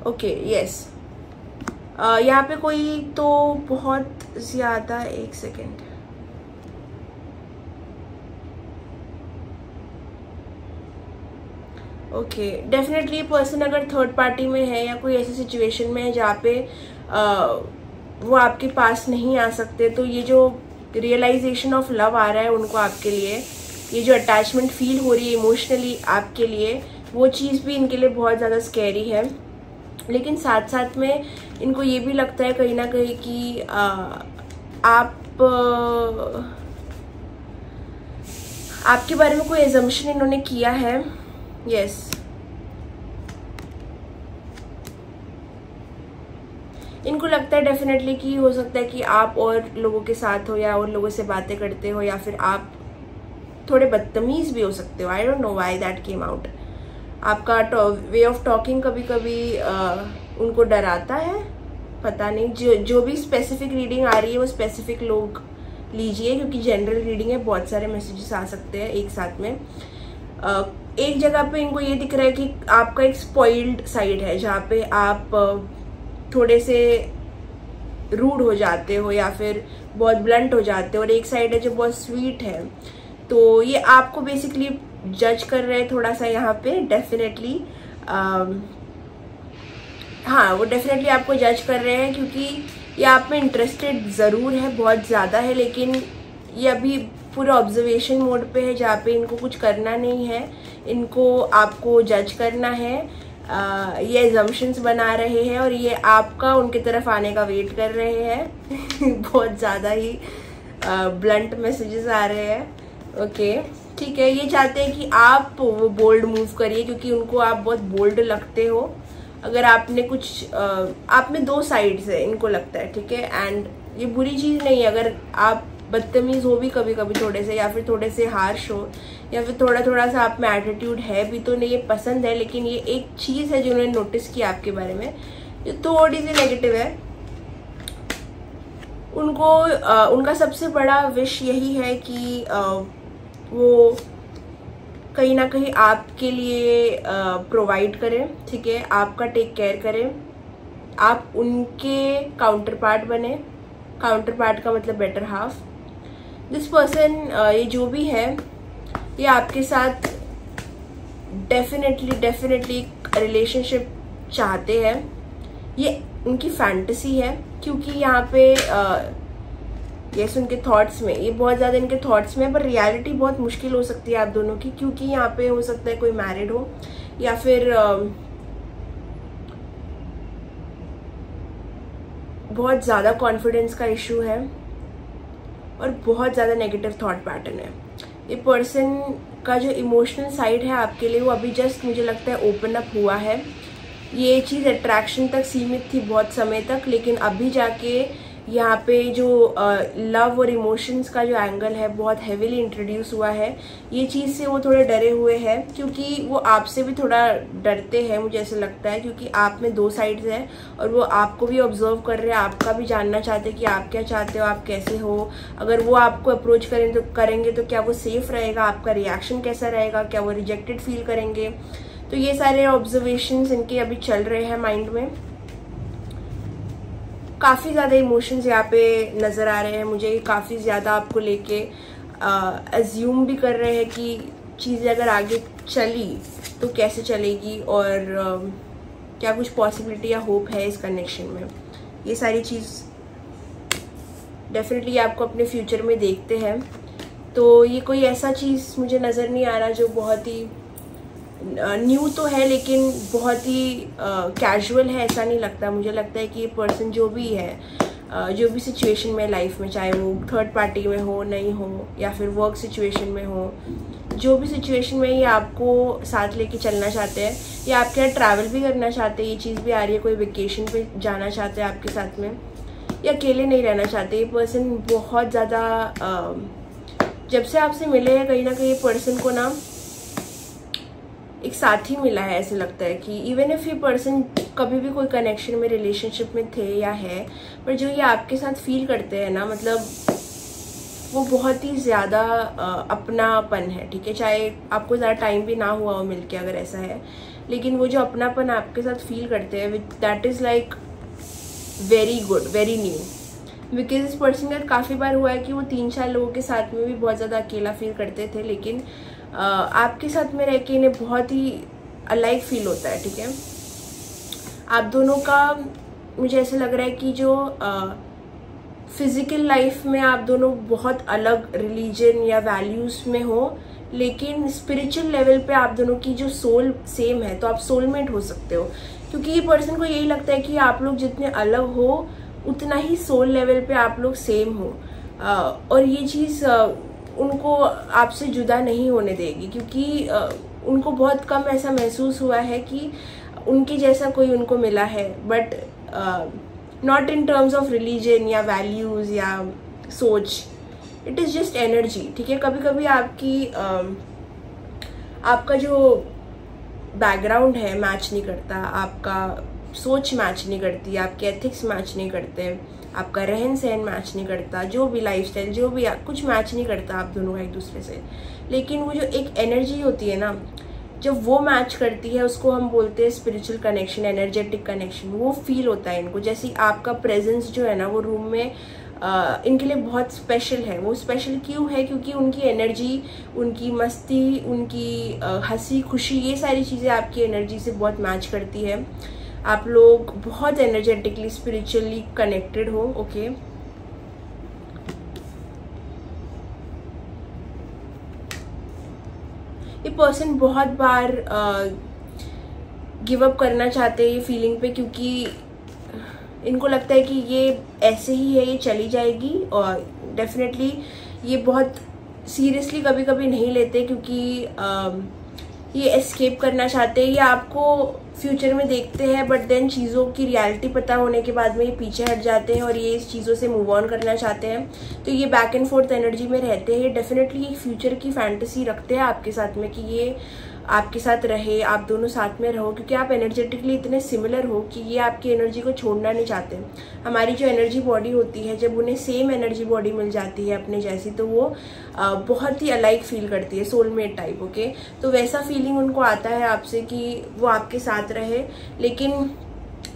okay, yes. यहाँ पे कोई तो बहुत ज़्यादा, एक सेकेंड, ओके, डेफिनेटली पर्सन अगर थर्ड पार्टी में है या कोई ऐसी सिचुएशन में है जहाँ पे वो आपके पास नहीं आ सकते, तो ये जो रियलाइजेशन ऑफ लव आ रहा है उनको आपके लिए, ये जो अटैचमेंट फील हो रही है इमोशनली आपके लिए, वो चीज़ भी इनके लिए बहुत ज़्यादा स्कैरी है। लेकिन साथ साथ में इनको ये भी लगता है कहीं ना कहीं कि आपके बारे में कोई एजम्पशन इन्होंने किया है। यस, इनको लगता है डेफिनेटली कि हो सकता है कि आप और लोगों के साथ हो या और लोगों से बातें करते हो, या फिर आप थोड़े बदतमीज भी हो सकते हो। I don't know why that came out. आपका वे ऑफ टॉकिंग कभी कभी उनको डराता है, पता नहीं। जो भी स्पेसिफिक रीडिंग आ रही है वो स्पेसिफिक लोग लीजिए, क्योंकि जनरल रीडिंग है, बहुत सारे मैसेजेस आ सकते हैं एक साथ में। एक जगह पे इनको ये दिख रहा है कि आपका एक स्पॉइल्ड साइड है, जहाँ पे आप थोड़े से रूड हो जाते हो या फिर बहुत ब्लंट हो जाते हो, और एक साइड है जो बहुत स्वीट है। तो ये आपको बेसिकली जज कर रहे हैं थोड़ा सा यहाँ पे, डेफिनेटली। हाँ, वो डेफिनेटली आपको जज कर रहे हैं, क्योंकि ये आप में इंटरेस्टेड ज़रूर है, बहुत ज़्यादा है, लेकिन ये अभी पूरे ऑब्जर्वेशन मोड पे है, जहाँ पे इनको कुछ करना नहीं है, इनको आपको जज करना है। ये एजम्पशंस बना रहे हैं और ये आपका उनके तरफ आने का वेट कर रहे हैं। बहुत ज़्यादा ही ब्लंट मैसेजेस आ रहे हैं। ओके, ठीक है। ये चाहते हैं कि आप वो बोल्ड मूव करिए, क्योंकि उनको आप बहुत बोल्ड लगते हो। अगर आपने कुछ आप में दो साइड्स है, इनको लगता है, ठीक है। एंड ये बुरी चीज़ नहीं है अगर आप बदतमीज हो भी कभी कभी थोड़े से, या फिर थोड़े से हार्श हो, या फिर थोड़ा सा आप में एटीट्यूड है भी, तो नहीं ये पसंद है। लेकिन ये एक चीज़ है जो उन्होंने नोटिस किया आपके बारे में, जो थोड़ी सी नेगेटिव है। उनको उनका सबसे बड़ा विश यही है कि वो कहीं ना कहीं आपके लिए प्रोवाइड करें, ठीक है, आपका टेक केयर करें, आप उनके काउंटर पार्ट बने। काउंटर पार्ट का मतलब बेटर हाफ। दिस पर्सन, ये जो भी है, ये आपके साथ डेफिनेटली रिलेशनशिप चाहते हैं। ये उनकी फैंटेसी है, क्योंकि यहाँ पे यस उनके थॉट्स में, ये बहुत ज़्यादा इनके थॉट्स में है, पर रियलिटी बहुत मुश्किल हो सकती है आप दोनों की, क्योंकि यहाँ पे हो सकता है कोई मैरिड हो, या फिर बहुत ज़्यादा कॉन्फिडेंस का इशू है, और बहुत ज़्यादा नेगेटिव थॉट पैटर्न है। ये पर्सन का जो इमोशनल साइड है आपके लिए, वो अभी जस्ट मुझे लगता है ओपन अप हुआ है। ये चीज़ अट्रैक्शन तक सीमित थी बहुत समय तक, लेकिन अभी जाके यहाँ पे जो लव और इमोशंस का जो एंगल है बहुत हेविली इंट्रोड्यूस हुआ है। ये चीज़ से वो थोड़े डरे हुए हैं, क्योंकि वो आपसे भी थोड़ा डरते हैं, मुझे ऐसा लगता है, क्योंकि आप में दो साइड्स हैं और वो आपको भी ऑब्जर्व कर रहे हैं, आपका भी जानना चाहते हैं कि आप क्या चाहते हो, आप कैसे हो। अगर वो आपको अप्रोच करेंगे तो क्या वो सेफ रहेगा, आपका रिएक्शन कैसा रहेगा, क्या वो रिजेक्टेड फील करेंगे। तो ये सारे ऑब्जर्वेशंस इनके अभी चल रहे हैं माइंड में। काफ़ी ज़्यादा इमोशंस यहाँ पे नज़र आ रहे हैं मुझे, काफ़ी ज़्यादा आपको लेके अज्यूम भी कर रहे हैं कि चीज़ें अगर आगे चली तो कैसे चलेगी, और क्या कुछ पॉसिबिलिटी या होप है इस कनेक्शन में। ये सारी चीज़ डेफिनेटली आपको अपने फ्यूचर में देखते हैं। तो ये कोई ऐसा चीज़ मुझे नज़र नहीं आ रहा जो बहुत ही न्यू तो है, लेकिन बहुत ही कैजुअल है, ऐसा नहीं लगता। मुझे लगता है कि ये पर्सन जो भी है, जो भी सिचुएशन में लाइफ में, चाहे वो थर्ड पार्टी में हो, नहीं हो, या फिर वर्क सिचुएशन में हो, जो भी सिचुएशन में ये आपको साथ लेके चलना चाहते हैं, या आपके यहाँ ट्रैवल भी करना चाहते हैं। ये चीज़ भी आ रही है, कोई वेकेशन पे जाना चाहते हैं आपके साथ में, या अकेले नहीं रहना चाहते। ये पर्सन बहुत ज़्यादा जब से आपसे मिले हैं, कहीं ना कहीं ये पर्सन को ना एक साथी मिला है। ऐसे लगता है कि इवन इफ ये पर्सन कभी भी कोई कनेक्शन में, रिलेशनशिप में थे या है, पर जो ये आपके साथ फील करते हैं ना, मतलब वो बहुत ही ज़्यादा अपनापन है, ठीक है। चाहे आपको ज़्यादा टाइम भी ना हुआ हो मिलके, अगर ऐसा है, लेकिन वो जो अपनापन आपके साथ फील करते हैं, that is like very good, very new. Because इस पर्सन का काफ़ी बार हुआ है कि वो 3-4 लोगों के साथ में भी बहुत ज़्यादा अकेला फील करते थे, लेकिन आपके साथ में रह के इन्हें बहुत ही अलाइक फील होता है, ठीक है। आप दोनों का मुझे ऐसा लग रहा है कि जो फिजिकल लाइफ में आप दोनों बहुत अलग रिलीजन या वैल्यूज में हो, लेकिन स्पिरिचुअल लेवल पे आप दोनों की जो सोल सेम है, तो आप सोलमेट हो सकते हो। क्योंकि ये पर्सन को यही लगता है कि आप लोग जितने अलग हो, उतना ही सोल लेवल पे आप लोग सेम हो, और ये चीज़ उनको आपसे जुदा नहीं होने देगी, क्योंकि उनको बहुत कम ऐसा महसूस हुआ है कि उनके जैसा कोई उनको मिला है, but not in terms of religion या वैल्यूज़ या सोच, इट इज़ जस्ट एनर्जी, ठीक है। कभी कभी आपका जो बैकग्राउंड है मैच नहीं करता, आपका सोच मैच नहीं करती, आपके एथिक्स मैच नहीं करते, आपका रहन सहन मैच नहीं करता, जो भी लाइफस्टाइल, जो भी कुछ मैच नहीं करता आप दोनों का एक दूसरे से। लेकिन वो जो एक एनर्जी होती है ना, जब वो मैच करती है उसको हम बोलते हैं स्पिरिचुअल कनेक्शन, एनर्जेटिक कनेक्शन। वो फील होता है इनको, जैसे आपका प्रेजेंस जो है ना वो रूम में इनके लिए बहुत स्पेशल है। वो स्पेशल क्यों है? क्योंकि उनकी एनर्जी, उनकी मस्ती, उनकी हंसी खुशी, ये सारी चीज़ें आपकी एनर्जी से बहुत मैच करती है। आप लोग बहुत एनर्जेटिकली स्पिरिचुअली कनेक्टेड हो, ओके। ये पर्सन बहुत बार गिव अप करना चाहते हैं ये फीलिंग पे, क्योंकि इनको लगता है कि ये ऐसे ही है, ये चली जाएगी। और डेफिनेटली ये बहुत सीरियसली कभी कभी नहीं लेते, क्योंकि ये एस्केप करना चाहते हैं। ये आपको फ्यूचर में देखते हैं, बट देन चीज़ों की रियलिटी पता होने के बाद में ये पीछे हट जाते हैं और ये इस चीज़ों से मूव ऑन करना चाहते हैं। तो ये बैक एंड फोर्थ एनर्जी में रहते हैं। ये डेफिनेटली एक फ्यूचर की फैंटेसी रखते हैं आपके साथ में कि ये आपके साथ रहे, आप दोनों साथ में रहो, क्योंकि आप एनर्जेटिकली इतने सिमिलर हो कि ये आपकी एनर्जी को छोड़ना नहीं चाहते। हमारी जो एनर्जी बॉडी होती है, जब उन्हें सेम एनर्जी बॉडी मिल जाती है अपने जैसी, तो वो बहुत ही अलाइक फील करती है, सोलमेट टाइप, ओके। तो वैसा फीलिंग उनको आता है आपसे कि वो आपके साथ रहे, लेकिन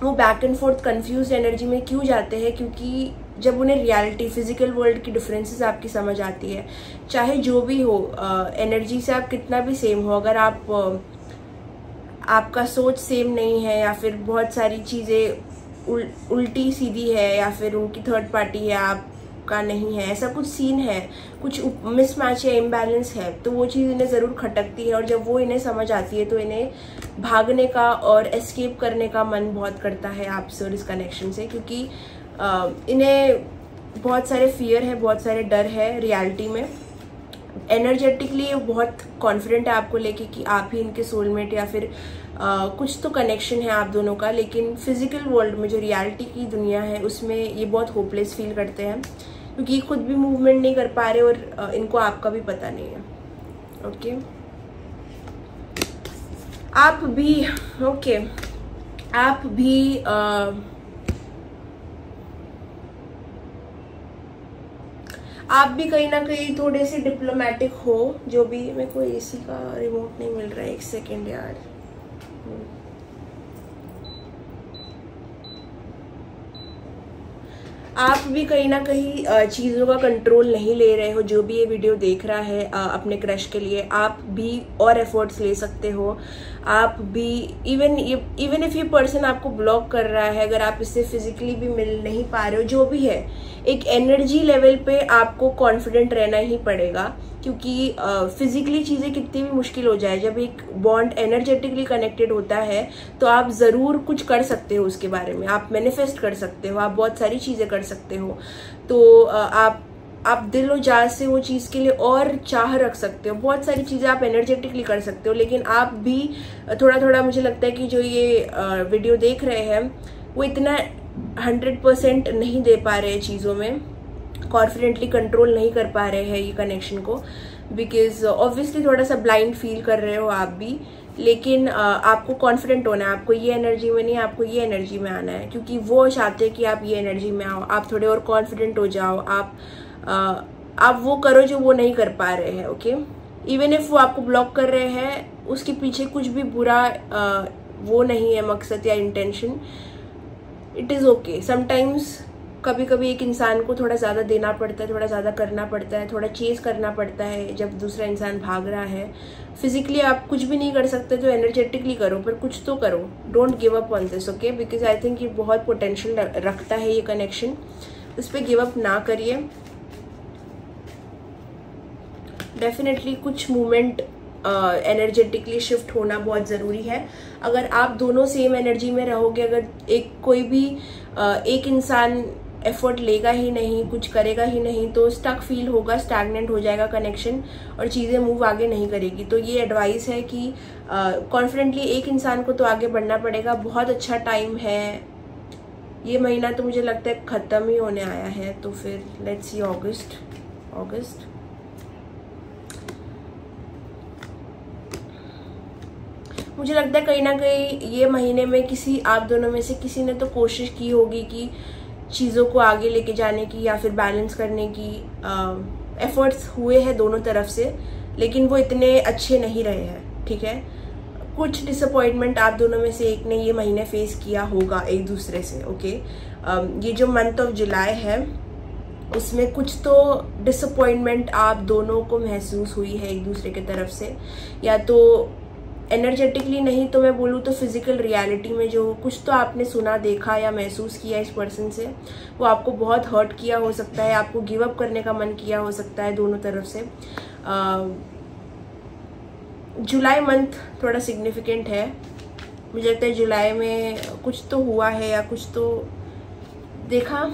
वो back and fourth confuse energy में क्यों जाते हैं? क्योंकि जब उन्हें रियलिटी, फिजिकल वर्ल्ड की डिफरेंसेस आपकी समझ आती है, चाहे जो भी हो, एनर्जी से आप कितना भी सेम हो, अगर आपका सोच सेम नहीं है, या फिर बहुत सारी चीज़ें उल्टी सीधी है, या फिर उनकी थर्ड पार्टी है, आपका नहीं है, ऐसा कुछ सीन है, कुछ मिसमैच या इम्बैलेंस है, तो वो चीज़ इन्हें ज़रूर खटकती है। और जब वो इन्हें समझ आती है तो इन्हें भागने का और एस्केप करने का मन बहुत करता है आपसे और इस कनेक्शन से, क्योंकि इन्हें बहुत सारे फियर है, बहुत सारे डर है रियलिटी में। एनर्जेटिकली बहुत कॉन्फिडेंट है आपको लेके कि आप ही इनके सोलमेट, या फिर कुछ तो कनेक्शन है आप दोनों का। लेकिन फिजिकल वर्ल्ड में, जो रियलिटी की दुनिया है, उसमें ये बहुत होपलेस फील करते हैं, क्योंकि खुद भी मूवमेंट नहीं कर पा रहे और इनको आपका भी पता नहीं है, ओके। आप भी आप भी कहीं ना कहीं थोड़े से डिप्लोमेटिक हो, जो भी। मेरे को एसी का रिमोट नहीं मिल रहा है, एक सेकेंड यार। आप भी कहीं ना कहीं चीज़ों का कंट्रोल नहीं ले रहे हो। जो भी ये वीडियो देख रहा है अपने क्रश के लिए, आप भी और एफर्ट्स ले सकते हो। आप भी इवन इफ ये पर्सन आपको ब्लॉक कर रहा है, अगर आप इससे फिजिकली भी मिल नहीं पा रहे हो, जो भी है, एक एनर्जी लेवल पे आपको कॉन्फिडेंट रहना ही पड़ेगा, क्योंकि फिजिकली चीज़ें कितनी भी मुश्किल हो जाए, जब एक बॉन्ड एनर्जेटिकली कनेक्टेड होता है तो आप ज़रूर कुछ कर सकते हो उसके बारे में। आप मैनिफेस्ट कर सकते हो, आप बहुत सारी चीज़ें कर सकते हो। तो आप दिल और जान से वो चीज़ के लिए और चाह रख सकते हो, बहुत सारी चीज़ें आप एनर्जेटिकली कर सकते हो। लेकिन आप भी थोड़ा थोड़ा, मुझे लगता है कि जो ये वीडियो देख रहे हैं वो इतना 100% नहीं दे पा रहे हैं चीज़ों में, कॉन्फिडेंटली कंट्रोल नहीं कर पा रहे हैं ये कनेक्शन को, बिकॉज ऑब्वियसली थोड़ा सा ब्लाइंड फील कर रहे हो आप भी। लेकिन आपको कॉन्फिडेंट होना है, आपको ये एनर्जी में नहीं, आपको ये एनर्जी में आना है, क्योंकि वो चाहते हैं कि आप ये एनर्जी में आओ, आप थोड़े और कॉन्फिडेंट हो जाओ, आप वो करो जो वो नहीं कर पा रहे हैं, ओके। इवन इफ वो आपको ब्लॉक कर रहे हैं, उसके पीछे कुछ भी बुरा वो नहीं है मकसद या intention. It is okay. Sometimes कभी कभी एक इंसान को थोड़ा ज़्यादा देना पड़ता है, थोड़ा ज़्यादा करना पड़ता है, थोड़ा चेज करना पड़ता है जब दूसरा इंसान भाग रहा है। फिजिकली आप कुछ भी नहीं कर सकते तो एनर्जेटिकली करो, पर कुछ तो करो। Don't give up on this, okay, because I think ये बहुत पोटेंशियल रखता है ये कनेक्शन, उस पर गिव अप ना करिए। डेफिनेटली कुछ मूवमेंट एनर्जेटिकली शिफ्ट होना बहुत ज़रूरी है। अगर आप दोनों सेम एनर्जी में रहोगे, अगर कोई भी एक इंसान एफर्ट लेगा ही नहीं, कुछ करेगा ही नहीं, तो स्टक फील होगा, स्टैग्नेंट हो जाएगा कनेक्शन और चीज़ें मूव आगे नहीं करेगी। तो ये एडवाइस है कि कॉन्फिडेंटली एक इंसान को तो आगे बढ़ना पड़ेगा। बहुत अच्छा टाइम है, ये महीना तो मुझे लगता है ख़त्म ही होने आया है, तो फिर लेट्स सी अगस्त, मुझे लगता है कहीं ना कहीं ये महीने में किसी आप दोनों में से किसी ने तो कोशिश की होगी कि चीज़ों को आगे लेके जाने की या फिर बैलेंस करने की एफर्ट्स हुए हैं दोनों तरफ से, लेकिन वो इतने अच्छे नहीं रहे हैं। ठीक है, कुछ डिसअपॉइंटमेंट आप दोनों में से एक ने ये महीने फेस किया होगा एक दूसरे से। ओके, ये जो मंथ ऑफ जुलाई है उसमें कुछ तो डिसअपॉइंटमेंट आप दोनों को महसूस हुई है एक दूसरे की तरफ से, या तो एनर्जेटिकली नहीं तो मैं बोलूँ तो फिजिकल रियलिटी में जो कुछ तो आपने सुना, देखा या महसूस किया इस पर्सन से, वो आपको बहुत हर्ट किया हो सकता है, आपको गिव अप करने का मन किया हो सकता है दोनों तरफ से। जुलाई मंथ थोड़ा सिग्निफिकेंट है, मुझे लगता है जुलाई में कुछ तो हुआ है या कुछ तो देखा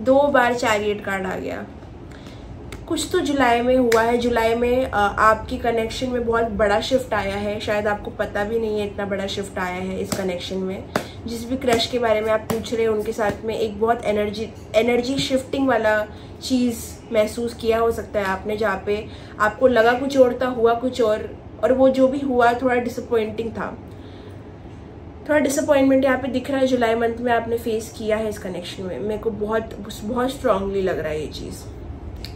2 बार चैरियट कार्ड आ गया, कुछ तो जुलाई में हुआ है। जुलाई में आपकी कनेक्शन में बहुत बड़ा शिफ्ट आया है, शायद आपको पता भी नहीं है इतना बड़ा शिफ्ट आया है इस कनेक्शन में। जिस भी क्रश के बारे में आप पूछ रहे हैं उनके साथ में एक बहुत एनर्जी शिफ्टिंग वाला चीज़ महसूस किया हो सकता है आपने, जहाँ पे आपको लगा कुछ और था, हुआ कुछ और वो जो भी हुआ थोड़ा डिसअपॉइंटिंग था। थोड़ा डिसअपॉइंटमेंट यहाँ पे दिख रहा है जुलाई मंथ में आपने फेस किया है इस कनेक्शन में। मेरे को बहुत बहुत स्ट्रांगली लग रहा है ये चीज़,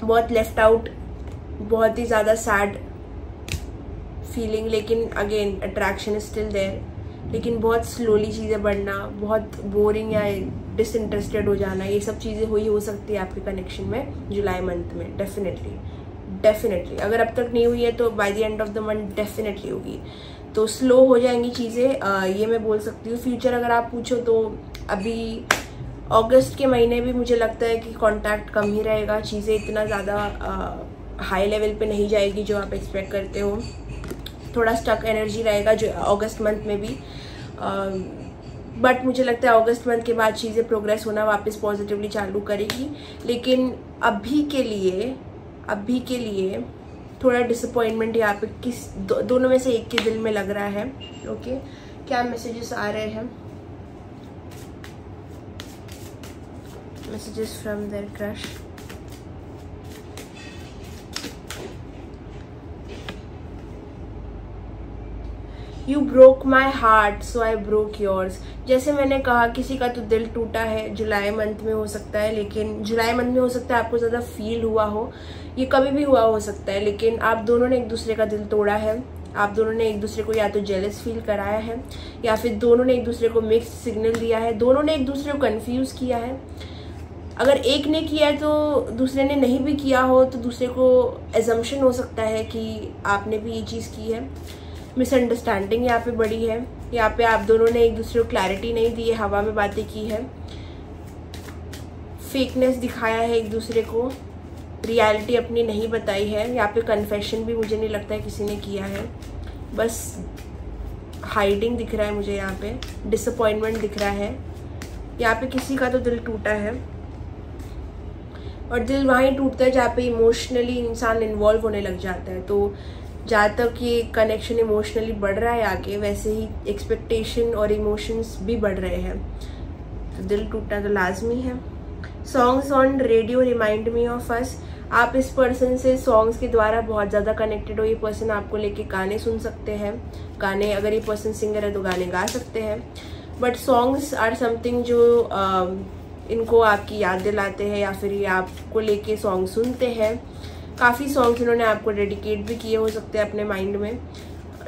बहुत लेफ्ट आउट, बहुत ही ज़्यादा सैड फीलिंग, लेकिन again attraction is still there, लेकिन बहुत स्लोली चीज़ें बढ़ना, बहुत बोरिंग या डिसइंटरेस्टेड हो जाना, ये सब चीज़ें हुई हो सकती है आपके कनेक्शन में जुलाई मंथ में। डेफिनेटली अगर अब तक नहीं हुई है तो by the end of the month definitely होगी। तो स्लो हो जाएंगी चीज़ें, ये मैं बोल सकती हूँ। फ्यूचर अगर आप पूछो तो अभी अगस्त के महीने भी मुझे लगता है कि कांटेक्ट कम ही रहेगा, चीज़ें इतना ज़्यादा हाई लेवल पे नहीं जाएगी जो आप एक्सपेक्ट करते हो, थोड़ा स्टक एनर्जी रहेगा जो अगस्त मंथ में भी। बट मुझे लगता है अगस्त मंथ के बाद चीज़ें प्रोग्रेस होना वापस पॉजिटिवली चालू करेगी। लेकिन अभी के लिए थोड़ा डिसअपॉइंटमेंट यहाँ पे दोनों में से एक के दिल में लग रहा है। ओके, क्या मैसेजेस आ रहे हैं? Messages from their crush. You broke my heart, so I broke yours. जैसे मैंने कहा किसी का तो दिल टूटा है जुलाई मंथ में हो सकता है, लेकिन जुलाई मंथ में हो सकता है आपको ज़्यादा फील हुआ हो, ये कभी भी हुआ हो सकता है, लेकिन आप दोनों ने एक दूसरे का दिल तोड़ा है। आप दोनों ने एक दूसरे को या तो जेलस फील कराया है या फिर दोनों ने एक दूसरे को मिक्स्ड सिग्नल दिया है, दोनों ने एक दूसरे को कंफ्यूज किया है। अगर एक ने किया है तो दूसरे ने नहीं भी किया हो तो दूसरे को एजम्पशन हो सकता है कि आपने भी ये चीज़ की है। मिसअंडरस्टैंडिंग यहाँ पे बड़ी है, यहाँ पे आप दोनों ने एक दूसरे को क्लैरिटी नहीं दी है, हवा में बातें की है, फेकनेस दिखाया है एक दूसरे को, रियलिटी अपनी नहीं बताई है। यहाँ पे कन्फेशन भी मुझे नहीं लगता है किसी ने किया है, बस हाइडिंग दिख रहा है मुझे, यहाँ पे डिसअपॉइंटमेंट दिख रहा है। यहाँ पे किसी का तो दिल टूटा है और दिल वहीं टूटता है जहाँ पे इमोशनली इंसान इन्वॉल्व होने लग जाता है। तो जहाँ तक ये कनेक्शन इमोशनली बढ़ रहा है आगे, वैसे ही एक्सपेक्टेशन और इमोशंस भी बढ़ रहे हैं, तो दिल टूटना तो लाजमी है। Songs on radio remind me of us. आप इस पर्सन से सॉन्ग्स के द्वारा बहुत ज़्यादा कनेक्टेड हो। ये पर्सन आपको लेके गाने सुन सकते हैं, गाने, अगर ये पर्सन सिंगर है तो गाने गा सकते हैं, बट सॉन्ग्स आर समथिंग जो इनको आपकी याद दिलाते हैं या फिर ये आपको लेके सॉन्ग सुनते हैं। काफ़ी सॉन्ग्स इन्होंने आपको डेडिकेट भी किए हो सकते हैं अपने माइंड में।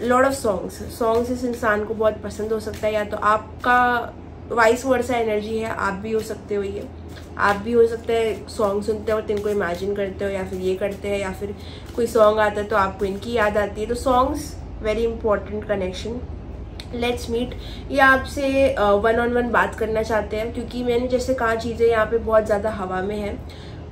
लॉट ऑफ सॉन्ग्स इस इंसान को बहुत पसंद हो सकता है, या तो आपका वाइस वर्सा एनर्जी है, आप भी हो सकते हो, ये आप भी हो सकते हैं सॉन्ग सुनते हो तो इनको इमेजिन करते हो या फिर ये करते हैं, या फिर कोई सॉन्ग आता है तो आपको इनकी याद आती है। तो songs very important connection. Let's meet, ये आपसे 1-on-1 बात करना चाहते हैं, क्योंकि मैंने जैसे कहा चीज़ें यहाँ पे बहुत ज़्यादा हवा में है,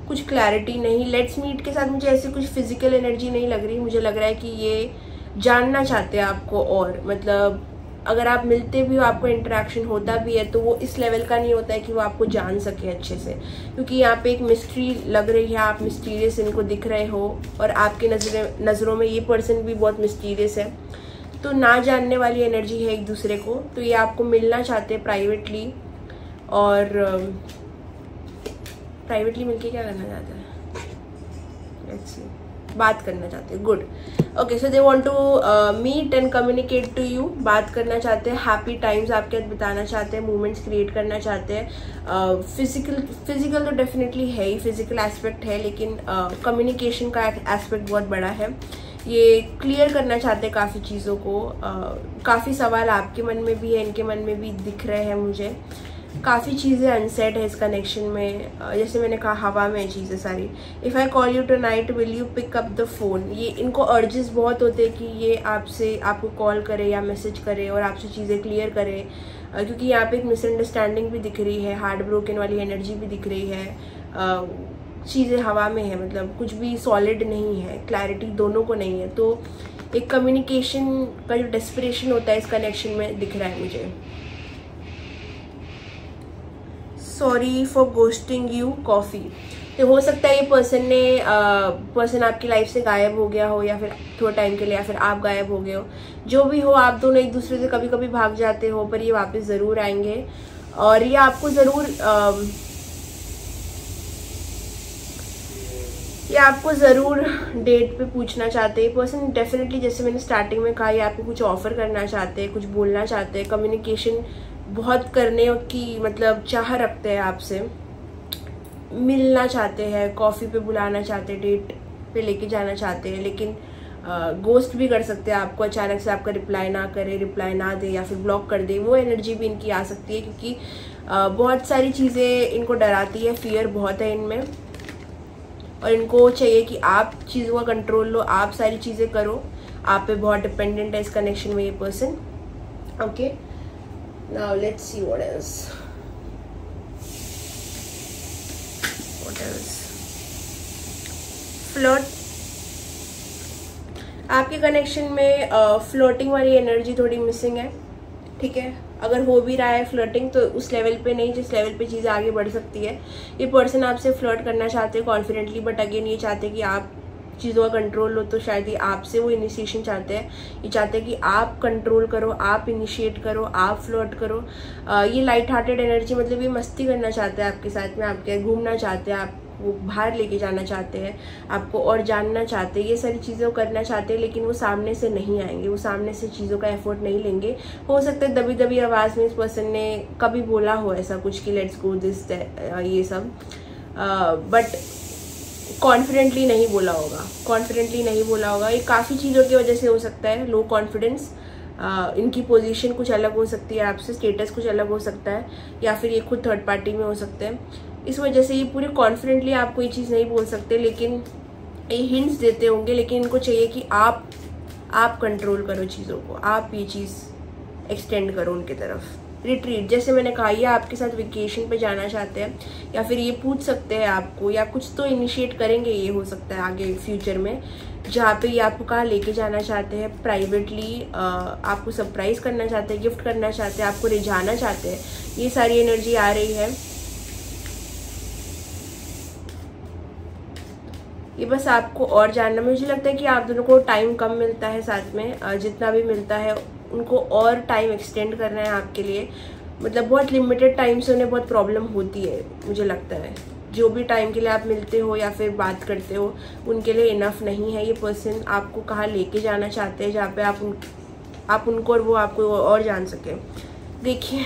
कुछ क्लैरिटी नहीं। लेट्स मीट के साथ मुझे ऐसे कुछ फिजिकल एनर्जी नहीं लग रही, मुझे लग रहा है कि ये जानना चाहते हैं आपको, और मतलब अगर आप मिलते भी हो, आपको इंटरेक्शन होता भी है तो वो इस लेवल का नहीं होता है कि वो आपको जान सके अच्छे से, क्योंकि यहाँ पे एक मिस्ट्री लग रही है, आप मिस्टीरियस इनको दिख रहे हो और आपके नज़रों में ये पर्सन भी बहुत मिस्टीरियस है। तो ना जानने वाली एनर्जी है एक दूसरे को, तो ये आपको मिलना चाहते हैं प्राइवेटली, और प्राइवेटली मिलके क्या करना चाहता है? लेट्स सी, बात करना चाहते हैं, good. Okay, so they want to meet and communicate to you, बात करना चाहते हैं, हैप्पी टाइम्स आपके साथ बिताना चाहते हैं, मोमेंट्स क्रिएट करना चाहते हैं। फिजिकल तो डेफिनेटली है ही, फिजिकल एस्पेक्ट है, लेकिन कम्युनिकेशन का एस्पेक्ट बहुत बड़ा है। ये क्लियर करना चाहते हैं काफ़ी चीज़ों को, काफ़ी सवाल आपके मन में भी है, इनके मन में भी दिख रहे हैं मुझे, काफ़ी चीज़ें अनसेट है इस कनेक्शन में। जैसे मैंने कहा, हवा में चीज़ें सारी। If I call you tonight will you pick up the phone, ये इनको अर्जेस बहुत होते हैं कि ये आपको कॉल करे या मैसेज करे और आपसे चीज़ें क्लियर करे, क्योंकि यहाँ पे एक मिसअंडरस्टैंडिंग भी दिख रही है, हार्ट ब्रोकन वाली एनर्जी भी दिख रही है, चीज़ें हवा में है, मतलब कुछ भी सॉलिड नहीं है, क्लैरिटी दोनों को नहीं है। तो एक कम्युनिकेशन का जो डेस्परेशन होता है इस कनेक्शन में दिख रहा है मुझे। Sorry for ghosting you coffee, तो हो सकता है ये पर्सन आपकी लाइफ से गायब हो गया हो, या फिर थोड़े टाइम के लिए, या फिर आप गायब हो गए हो, जो भी हो, आप दोनों एक दूसरे से कभी कभी भाग जाते हो, पर ये वापस ज़रूर आएंगे और ये आपको ज़रूर डेट पे पूछना चाहते हैं। पर्सन डेफिनेटली, जैसे मैंने स्टार्टिंग में कहा, ये आपको कुछ ऑफर करना चाहते हैं, कुछ बोलना चाहते हैं, कम्युनिकेशन बहुत करने की मतलब चाह रखते हैं आपसे, मिलना चाहते हैं, कॉफ़ी पे बुलाना चाहते हैं, डेट पे लेके जाना चाहते हैं, लेकिन गोस्ट भी कर सकते हैं आपको, अचानक से आपका रिप्लाई ना करे, रिप्लाई ना दे या फिर ब्लॉक कर दे, वो एनर्जी भी इनकी आ सकती है, क्योंकि बहुत सारी चीज़ें इनको डराती है, फियर बहुत है इनमें, और इनको चाहिए कि आप चीज़ों का कंट्रोल लो, आप सारी चीज़ें करो, आप पे बहुत डिपेंडेंट है इस कनेक्शन में ये person. Okay, now let's see what else. Flirt, आपके कनेक्शन में फ्लर्टिंग वाली एनर्जी थोड़ी मिसिंग है, ठीक है। अगर हो भी रहा है फ्लर्टिंग तो उस लेवल पे नहीं जिस लेवल पे चीज़ें आगे बढ़ सकती है। ये पर्सन आपसे फ्लर्ट करना चाहते हैं कॉन्फिडेंटली, बट अगेन ये चाहते हैं कि आप चीज़ों का कंट्रोल लो, तो शायद ये आपसे वो इनिशिएशन चाहते हैं, ये चाहते हैं कि आप कंट्रोल करो, आप इनिशिएट करो, आप फ्लर्ट करो। ये लाइट हार्टेड एनर्जी, मतलब ये मस्ती करना चाहते हैं आपके साथ में, आपके घूमना चाहते हैं, आपको बाहर लेके जाना चाहते हैं, आपको और जानना चाहते हैं, ये सारी चीज़ें करना चाहते हैं, लेकिन वो सामने से नहीं आएंगे, वो सामने से चीज़ों का एफर्ट नहीं लेंगे। हो सकता है दबी दबी आवाज़ में इस पर्सन ने कभी बोला हो ऐसा कुछ कि लेट्स गो दिस ये सब, बट कॉन्फिडेंटली नहीं बोला होगा। ये काफ़ी चीज़ों की वजह से हो सकता है, लो कॉन्फिडेंस, इनकी पोजीशन कुछ अलग हो सकती है आपसे, स्टेटस कुछ अलग हो सकता है, या फिर ये खुद थर्ड पार्टी में हो सकते हैं, इस वजह से ये पूरे कॉन्फिडेंटली आपको ये चीज़ नहीं बोल सकते, लेकिन ये हिंट्स देते होंगे। लेकिन इनको चाहिए कि आप कंट्रोल करो चीज़ों को, आप ये चीज़ एक्सटेंड करो उनकी तरफ। रिट्रीट, जैसे मैंने कहा, ये आपके साथ वेकेशन पे जाना चाहते हैं, या फिर ये पूछ सकते हैं आपको, या कुछ तो इनिशिएट करेंगे, ये हो सकता है आगे फ्यूचर में, जहाँ पे ये आपको कहाँ लेके जाना चाहते हैं, प्राइवेटली आपको सरप्राइज करना चाहते हैं, गिफ्ट करना चाहते हैं, आपको रिझाना चाहते हैं। ये सारी एनर्जी आ रही है। ये बस आपको और जानना, मुझे लगता है कि आप दोनों को टाइम कम मिलता है साथ में, जितना भी मिलता है उनको और टाइम एक्सटेंड करना है आपके लिए, मतलब बहुत लिमिटेड टाइम से उन्हें बहुत प्रॉब्लम होती है, मुझे लगता है जो भी टाइम के लिए आप मिलते हो या फिर बात करते हो उनके लिए इनफ नहीं है। ये पर्सन आपको कहाँ लेके जाना चाहते हैं जहाँ पे आप उनको और वो आपको और जान सके। देखिए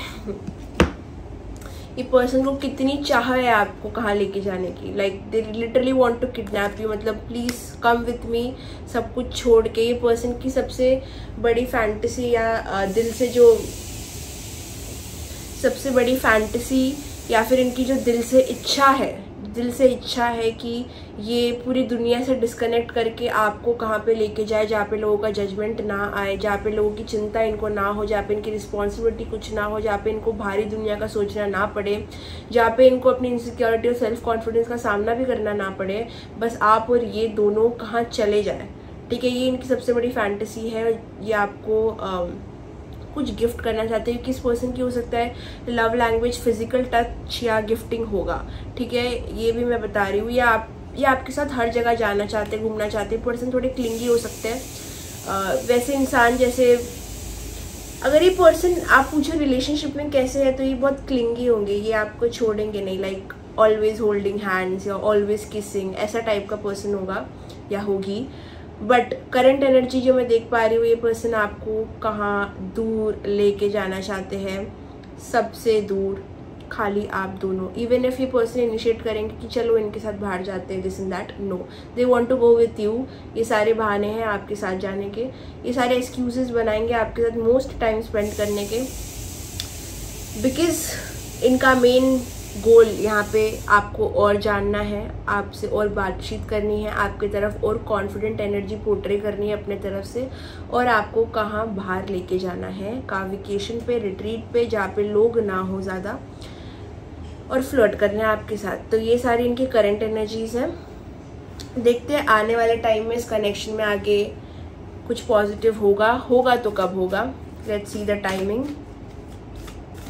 ये पर्सन को कितनी चाह है आपको कहाँ लेके जाने की, like they literally want to kidnap you, मतलब प्लीज कम विथ मी, सब कुछ छोड़ के। ये पर्सन की सबसे बड़ी फैंटेसी या दिल से जो सबसे बड़ी फैंटेसी या फिर इनकी जो दिल से इच्छा है कि ये पूरी दुनिया से डिस्कनेक्ट करके आपको कहाँ पे लेके जाए जहाँ पे लोगों का जजमेंट ना आए, जहाँ पे लोगों की चिंता इनको ना हो, जहाँ पे इनकी रिस्पॉन्सिबिलिटी कुछ ना हो, जहाँ पे इनको भारी दुनिया का सोचना ना पड़े, जहाँ पे इनको अपनी इनसिक्योरिटी और सेल्फ कॉन्फिडेंस का सामना भी करना ना पड़े। बस आप और ये दोनों कहाँ चले जाए, ठीक है। ये इनकी सबसे बड़ी फैंटेसी है। ये आपको कुछ गिफ्ट करना चाहते हैं। किस पर्सन की हो सकता है लव लैंग्वेज फिजिकल टच या गिफ्टिंग होगा, ठीक है, ये भी मैं बता रही हूँ। ये आपके साथ हर जगह जाना चाहते हैं, घूमना चाहते हैं। पर्सन थोड़े क्लिंगी हो सकते हैं, वैसे इंसान जैसे अगर ये पर्सन आप पूछो रिलेशनशिप में कैसे है तो ये बहुत क्लिंगी होंगे, ये आपको छोड़ेंगे नहीं, लाइक ऑलवेज होल्डिंग हैंड्स या ऑलवेज किसिंग, ऐसा टाइप का पर्सन होगा या होगी। बट करंट एनर्जी जो मैं देख पा रही हूँ, ये पर्सन आपको कहाँ दूर लेके जाना चाहते हैं, सबसे दूर, खाली आप दोनों। इवन इफ ये पर्सन इनिशिएट करेंगे कि चलो इनके साथ बाहर जाते हैं, this and that, no, they want to go with you. ये सारे बहाने हैं आपके साथ जाने के, ये सारे एक्सक्यूजेस बनाएंगे आपके साथ मोस्ट टाइम स्पेंड करने के, बिकॉज इनका मेन गोल यहाँ पे आपको और जानना है, आपसे और बातचीत करनी है, आपकी तरफ और कॉन्फिडेंट एनर्जी पोर्ट्रे करनी है अपने तरफ से, और आपको कहाँ बाहर लेके जाना है, कहाँ वेकेशन पे, रिट्रीट पे, जहाँ पे लोग ना हो ज़्यादा, और फ्लर्ट करना है आपके साथ। तो ये सारी इनकी करंट एनर्जीज हैं। देखते हैं आने वाले टाइम में इस कनेक्शन में आगे कुछ पॉजिटिव होगा तो कब होगा। Let's see the timing.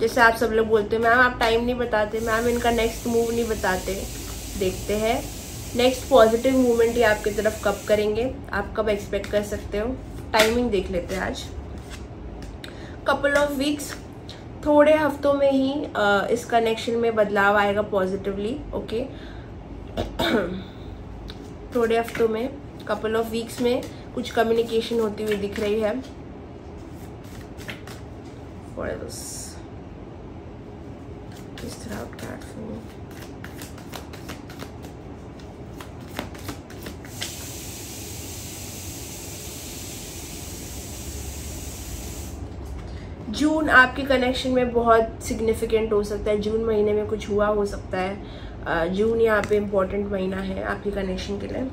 जैसे आप सब लोग बोलते हैं मैम आप टाइम नहीं बताते, मैम इनका नेक्स्ट मूव नहीं बताते। देखते हैं नेक्स्ट पॉजिटिव मूवमेंट ये आपकी तरफ कब करेंगे, आप कब एक्सपेक्ट कर सकते हो। टाइमिंग देख लेते हैं आज। कपल ऑफ वीक्स, थोड़े हफ्तों में ही इस कनेक्शन में बदलाव आएगा पॉजिटिवली। ओके थोड़े हफ्तों में, कपल ऑफ वीक्स में कुछ कम्युनिकेशन होती हुई दिख रही है। इस तरह प्लेटफॉर्म जून आपके कनेक्शन में बहुत सिग्निफिकेंट हो सकता है। जून महीने में कुछ हुआ हो सकता है। जून यहाँ पे इम्पोर्टेंट महीना है आपके कनेक्शन के लिए।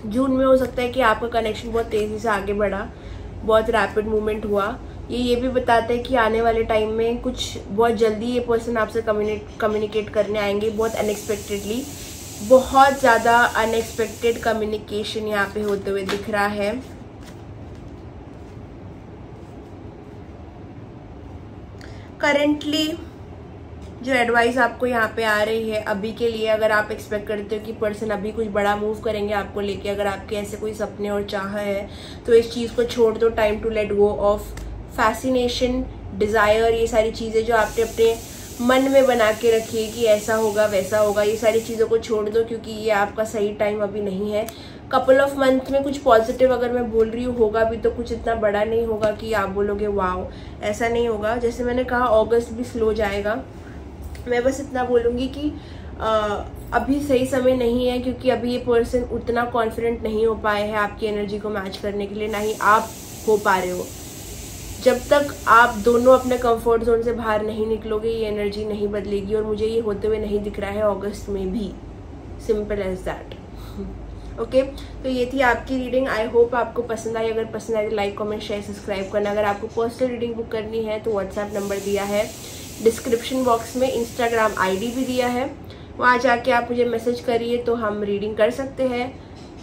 जून में हो सकता है कि आपका कनेक्शन बहुत तेज़ी से आगे बढ़ा, बहुत रैपिड मूवमेंट हुआ। ये भी बताता है कि आने वाले टाइम में कुछ बहुत जल्दी ये पर्सन आपसे कम्युनिकेट करने आएंगे, बहुत अनएक्सपेक्टेडली। बहुत ज़्यादा अनएक्सपेक्टेड कम्युनिकेशन यहाँ पे होते हुए दिख रहा है। करेंटली जो एडवाइस आपको यहाँ पे आ रही है अभी के लिए, अगर आप एक्सपेक्ट करते हो कि पर्सन अभी कुछ बड़ा मूव करेंगे आपको लेके, अगर आपके ऐसे कोई सपने और चाह है, तो इस चीज़ को छोड़ दो। Time to let go of fascination, desire, ये सारी चीज़ें जो आपने अपने मन में बना के रखी है कि ऐसा होगा वैसा होगा, ये सारी चीज़ों को छोड़ दो, क्योंकि ये आपका सही टाइम अभी नहीं है। कपल ऑफ मंथ में कुछ पॉजिटिव अगर मैं बोल रही हूँ होगा भी, तो कुछ इतना बड़ा नहीं होगा कि आप बोलोगे वाओ, ऐसा नहीं होगा। जैसे मैंने कहा अगस्त भी स्लो जाएगा। मैं बस इतना बोलूँगी कि अभी सही समय नहीं है, क्योंकि अभी ये पर्सन उतना कॉन्फिडेंट नहीं हो पाए हैं आपकी एनर्जी को मैच करने के लिए, ना ही आप हो पा रहे हो। जब तक आप दोनों अपने कंफर्ट जोन से बाहर नहीं निकलोगे, ये एनर्जी नहीं बदलेगी, और मुझे ये होते हुए नहीं दिख रहा है अगस्त में भी। Simple as that. ओके, तो ये थी आपकी रीडिंग। आई होप आपको पसंद आई। अगर पसंद आए तो लाइक, कमेंट, शेयर, सब्सक्राइब करना। अगर आपको पर्सनल रीडिंग बुक करनी है तो व्हाट्सएप नंबर दिया है डिस्क्रिप्शन बॉक्स में, इंस्टाग्राम आईडी भी दिया है, वहाँ जाके आप मुझे मैसेज करिए तो हम रीडिंग कर सकते हैं।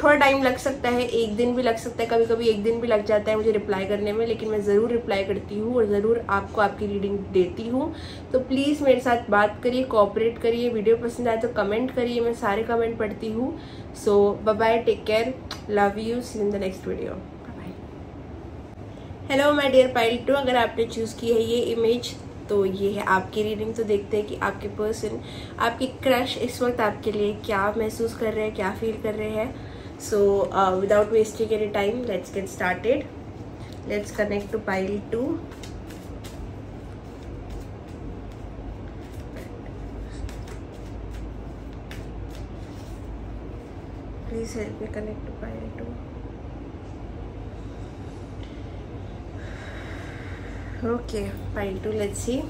थोड़ा टाइम लग सकता है, एक दिन भी लग सकता है, कभी कभी एक दिन भी लग जाता है मुझे रिप्लाई करने में, लेकिन मैं ज़रूर रिप्लाई करती हूँ और ज़रूर आपको आपकी रीडिंग देती हूँ। तो प्लीज़ मेरे साथ बात करिए, कोऑपरेट करिए। वीडियो पसंद आए तो कमेंट करिए, मैं सारे कमेंट पढ़ती हूँ। So bye bye, take care, love you, see in the next video, bye bye. Hello my dear pile 2, अगर आपने चूज़ की है ये इमेज तो ये है आपकी रीडिंग। तो देखते हैं कि आपके पर्सन, आपकी क्रश इस वक्त आपके लिए क्या महसूस कर रहे हैं, क्या फील कर रहे हैं। So without wasting any time, let's get started. Let's connect to pile 2. Please help me connect to pile 2. Okay, pile 2, let's see.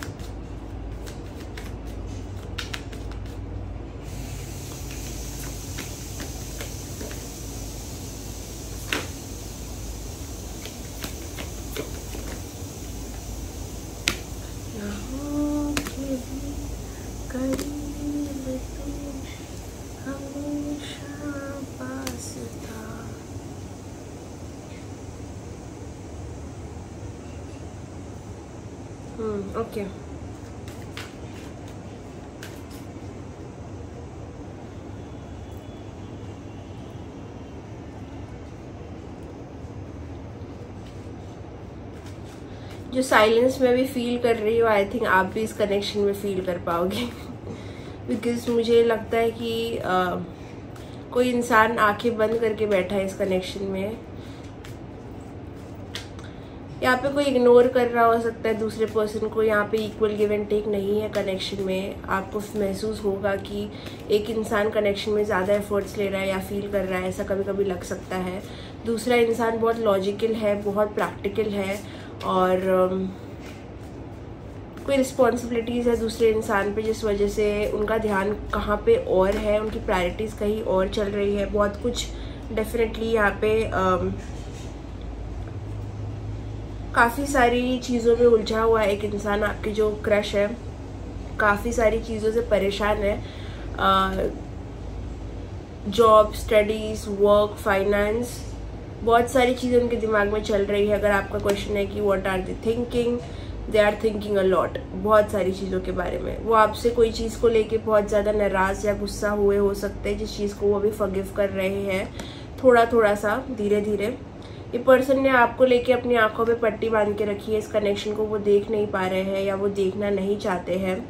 Okay, जो साइलेंस में भी फील कर रही हो, आई थिंक आप भी इस कनेक्शन में फील कर पाओगे। बिकॉज मुझे लगता है कि कोई इंसान आंखें बंद करके बैठा है इस कनेक्शन में। यहाँ पे कोई इग्नोर कर रहा हो सकता है दूसरे पर्सन को। यहाँ पे इक्वल गिव एंड टेक नहीं है कनेक्शन में। आपको महसूस होगा कि एक इंसान कनेक्शन में ज़्यादा एफर्ट्स ले रहा है या फील कर रहा है, ऐसा कभी कभी लग सकता है। दूसरा इंसान बहुत लॉजिकल है, बहुत प्रैक्टिकल है, और कोई रिस्पॉन्सिबिलिटीज़ है दूसरे इंसान पे, जिस वजह से उनका ध्यान कहाँ पे और है, उनकी प्रायोरिटीज़ कहीं और चल रही है। बहुत कुछ डेफिनेटली यहाँ पे काफ़ी सारी चीज़ों में उलझा हुआ है एक इंसान। आपकी जो क्रश है काफ़ी सारी चीज़ों से परेशान है। जॉब, स्टडीज़, वर्क, फाइनेंस, बहुत सारी चीज़ें उनके दिमाग में चल रही है। अगर आपका क्वेश्चन है कि what are they thinking, they are thinking a lot, बहुत सारी चीज़ों के बारे में। वो आपसे कोई चीज़ को लेके बहुत ज़्यादा नाराज़ या गुस्सा हुए हो सकते हैं, जिस चीज़ को वो अभी फॉरगिव कर रहे हैं थोड़ा थोड़ा सा, धीरे धीरे। ये पर्सन ने आपको लेके अपनी आंखों पे पट्टी बांध के रखी है। इस कनेक्शन को वो देख नहीं पा रहे हैं या वो देखना नहीं चाहते हैं,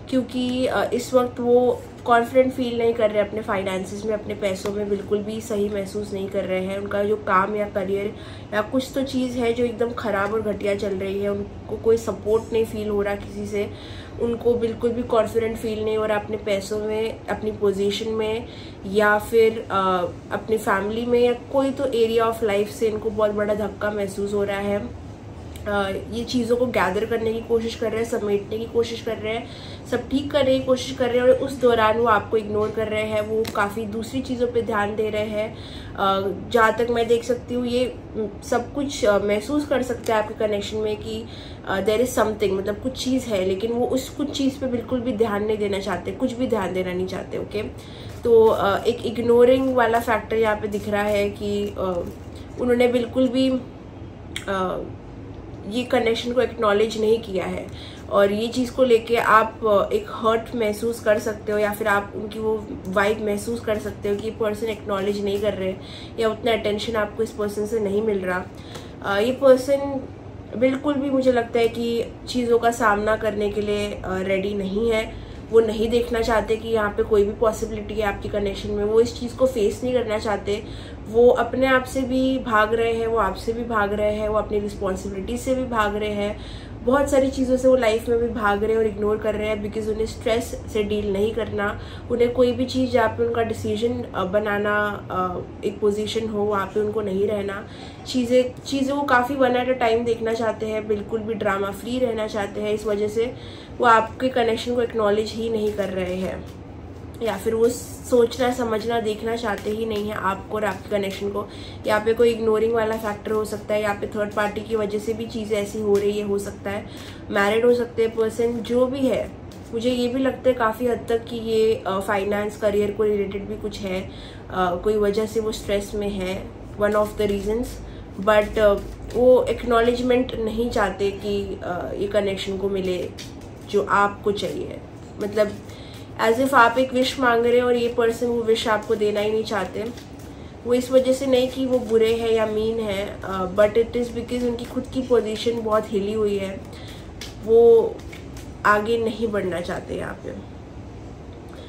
क्योंकि इस वक्त वो कॉन्फिडेंट फील नहीं कर रहे अपने फाइनेंसेस में, अपने पैसों में बिल्कुल भी सही महसूस नहीं कर रहे हैं। उनका जो काम या करियर या कुछ तो चीज़ है जो एकदम ख़राब और घटिया चल रही है। उनको कोई सपोर्ट नहीं फील हो रहा किसी से, उनको बिल्कुल भी कॉन्फिडेंट फील नहीं हो रहा अपने पैसों में, अपनी पोजीशन में, या फिर अपनी फैमिली में, या कोई तो एरिया ऑफ लाइफ से इनको बहुत बड़ा धक्का महसूस हो रहा है। ये चीज़ों को गैदर करने की कोशिश कर रहे हैं, समेटने की कोशिश कर रहे हैं, सब ठीक करने की कोशिश कर रहे हैं, और उस दौरान वो आपको इग्नोर कर रहे हैं। वो काफ़ी दूसरी चीज़ों पे ध्यान दे रहे हैं। जहाँ तक मैं देख सकती हूँ, ये सब कुछ महसूस कर सकते हैं आपके कनेक्शन में कि देयर इज़ समथिंग, मतलब कुछ चीज़ है, लेकिन वो उस कुछ चीज़ पे बिल्कुल भी ध्यान नहीं देना चाहते, कुछ भी ध्यान देना नहीं चाहते। ओके, तो एक इग्नोरिंग वाला फैक्टर यहाँ पे दिख रहा है कि उन्होंने बिल्कुल भी ये कनेक्शन को एक्नॉलेज नहीं किया है, और ये चीज़ को लेके आप एक हर्ट महसूस कर सकते हो, या फिर आप उनकी वो वाइब महसूस कर सकते हो कि ये पर्सन एक्नॉलेज नहीं कर रहे, या उतना अटेंशन आपको इस पर्सन से नहीं मिल रहा। ये पर्सन बिल्कुल भी मुझे लगता है कि चीज़ों का सामना करने के लिए रेडी नहीं है। वो नहीं देखना चाहते कि यहाँ पे कोई भी पॉसिबिलिटी है आपकी कनेक्शन में। वो इस चीज़ को फेस नहीं करना चाहते। वो अपने आप से भी भाग रहे हैं, वो आपसे भी भाग रहे हैं, वो अपनी रिस्पॉन्सिबिलिटी से भी भाग रहे हैं, बहुत सारी चीज़ों से वो लाइफ में भी भाग रहे हैं और इग्नोर कर रहे हैं, बिकॉज उन्हें स्ट्रेस से डील नहीं करना। उन्हें कोई भी चीज़ जहाँ पे उनका डिसीजन बनाना एक पोजीशन हो, वहाँ पे उनको नहीं रहना। चीज़ें वो काफ़ी वन एट अ टाइम देखना चाहते हैं, बिल्कुल भी ड्रामा फ्री रहना चाहते हैं। इस वजह से वो आपके कनेक्शन को एक्नॉलेज ही नहीं कर रहे हैं, या फिर वो सोचना, समझना, देखना चाहते ही नहीं है आपको और आपके कनेक्शन को। यहाँ पे कोई इग्नोरिंग वाला फैक्टर हो सकता है, यहाँ पे थर्ड पार्टी की वजह से भी चीज़ें ऐसी हो रही है, हो सकता है मैरिड हो सकते हैं पर्सन, जो भी है। मुझे ये भी लगता है काफ़ी हद तक कि ये फाइनेंस, करियर को रिलेटेड भी कुछ है, कोई वजह से वो स्ट्रेस में है, one of the reasons. But वो एक्नॉलेजमेंट नहीं चाहते कि ये कनेक्शन को मिले जो आपको चाहिए। मतलब एज इफ आप एक विश मांग रहे हैं और ये पर्सन वो विश आपको देना ही नहीं चाहते। वो इस वजह से नहीं कि वो बुरे हैं या मीन है, बट इट इज़ बिकॉज उनकी खुद की पोजीशन बहुत हिली हुई है। वो आगे नहीं बढ़ना चाहते। यहाँ पे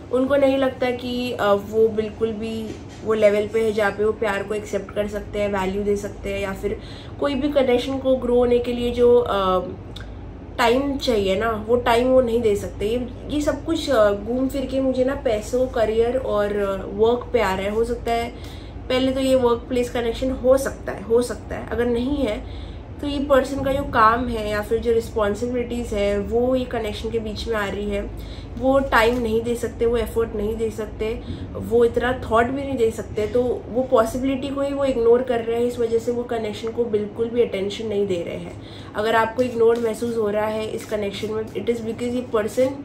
उनको नहीं लगता कि वो बिल्कुल भी वो लेवल पे है जहाँ पे वो प्यार को एक्सेप्ट कर सकते हैं, वैल्यू दे सकते हैं, या फिर कोई भी कनेक्शन को ग्रो होने के लिए जो टाइम चाहिए ना, वो टाइम वो नहीं दे सकते। ये सब कुछ घूम फिर के मुझे ना पैसों, करियर और वर्क पे आ रहा है। हो सकता है पहले तो ये वर्क प्लेस कनेक्शन हो सकता है। अगर नहीं है तो ये पर्सन का जो काम है या फिर जो रिस्पॉन्सिबिलिटीज़ है वो ये कनेक्शन के बीच में आ रही है। वो टाइम नहीं दे सकते, वो एफर्ट नहीं दे सकते, वो इतना थॉट भी नहीं दे सकते, तो वो पॉसिबिलिटी को ही वो इग्नोर कर रहे हैं। इस वजह से वो कनेक्शन को बिल्कुल भी अटेंशन नहीं दे रहे हैं। अगर आपको इग्नोर महसूस हो रहा है इस कनेक्शन में, इट इज़ बिकॉज ये पर्सन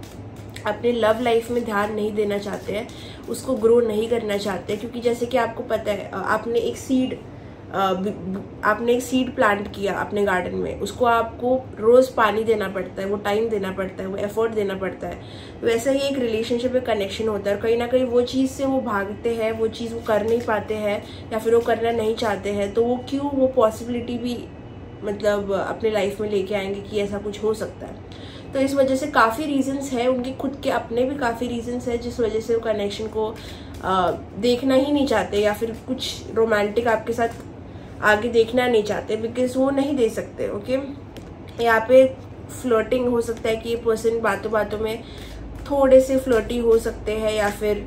अपने लव लाइफ में ध्यान नहीं देना चाहते हैं, उसको ग्रो नहीं करना चाहते। क्योंकि जैसे कि आपको पता है, आपने एक सीड प्लांट किया अपने गार्डन में, उसको आपको रोज़ पानी देना पड़ता है, वो टाइम देना पड़ता है, वो एफर्ट देना पड़ता है। वैसा ही एक रिलेशनशिप में कनेक्शन होता है, और कहीं ना कहीं वो चीज़ से वो भागते हैं, वो चीज़ वो कर नहीं पाते हैं या फिर वो करना नहीं चाहते हैं, तो वो क्यों वो पॉसिबिलिटी भी मतलब अपने लाइफ में लेके आएंगे कि ऐसा कुछ हो सकता है। तो इस वजह से काफ़ी रीजंस है, उनके खुद के अपने भी काफ़ी रीजंस है जिस वजह से वो कनेक्शन को देखना ही नहीं चाहते या फिर कुछ रोमांटिक आपके साथ आगे देखना नहीं चाहते, बिकॉज वो नहीं दे सकते। ओके, यहाँ पे फ्लर्टिंग हो सकता है कि ये पर्सन बातों बातों में थोड़े से फ्लर्टी हो सकते हैं, या फिर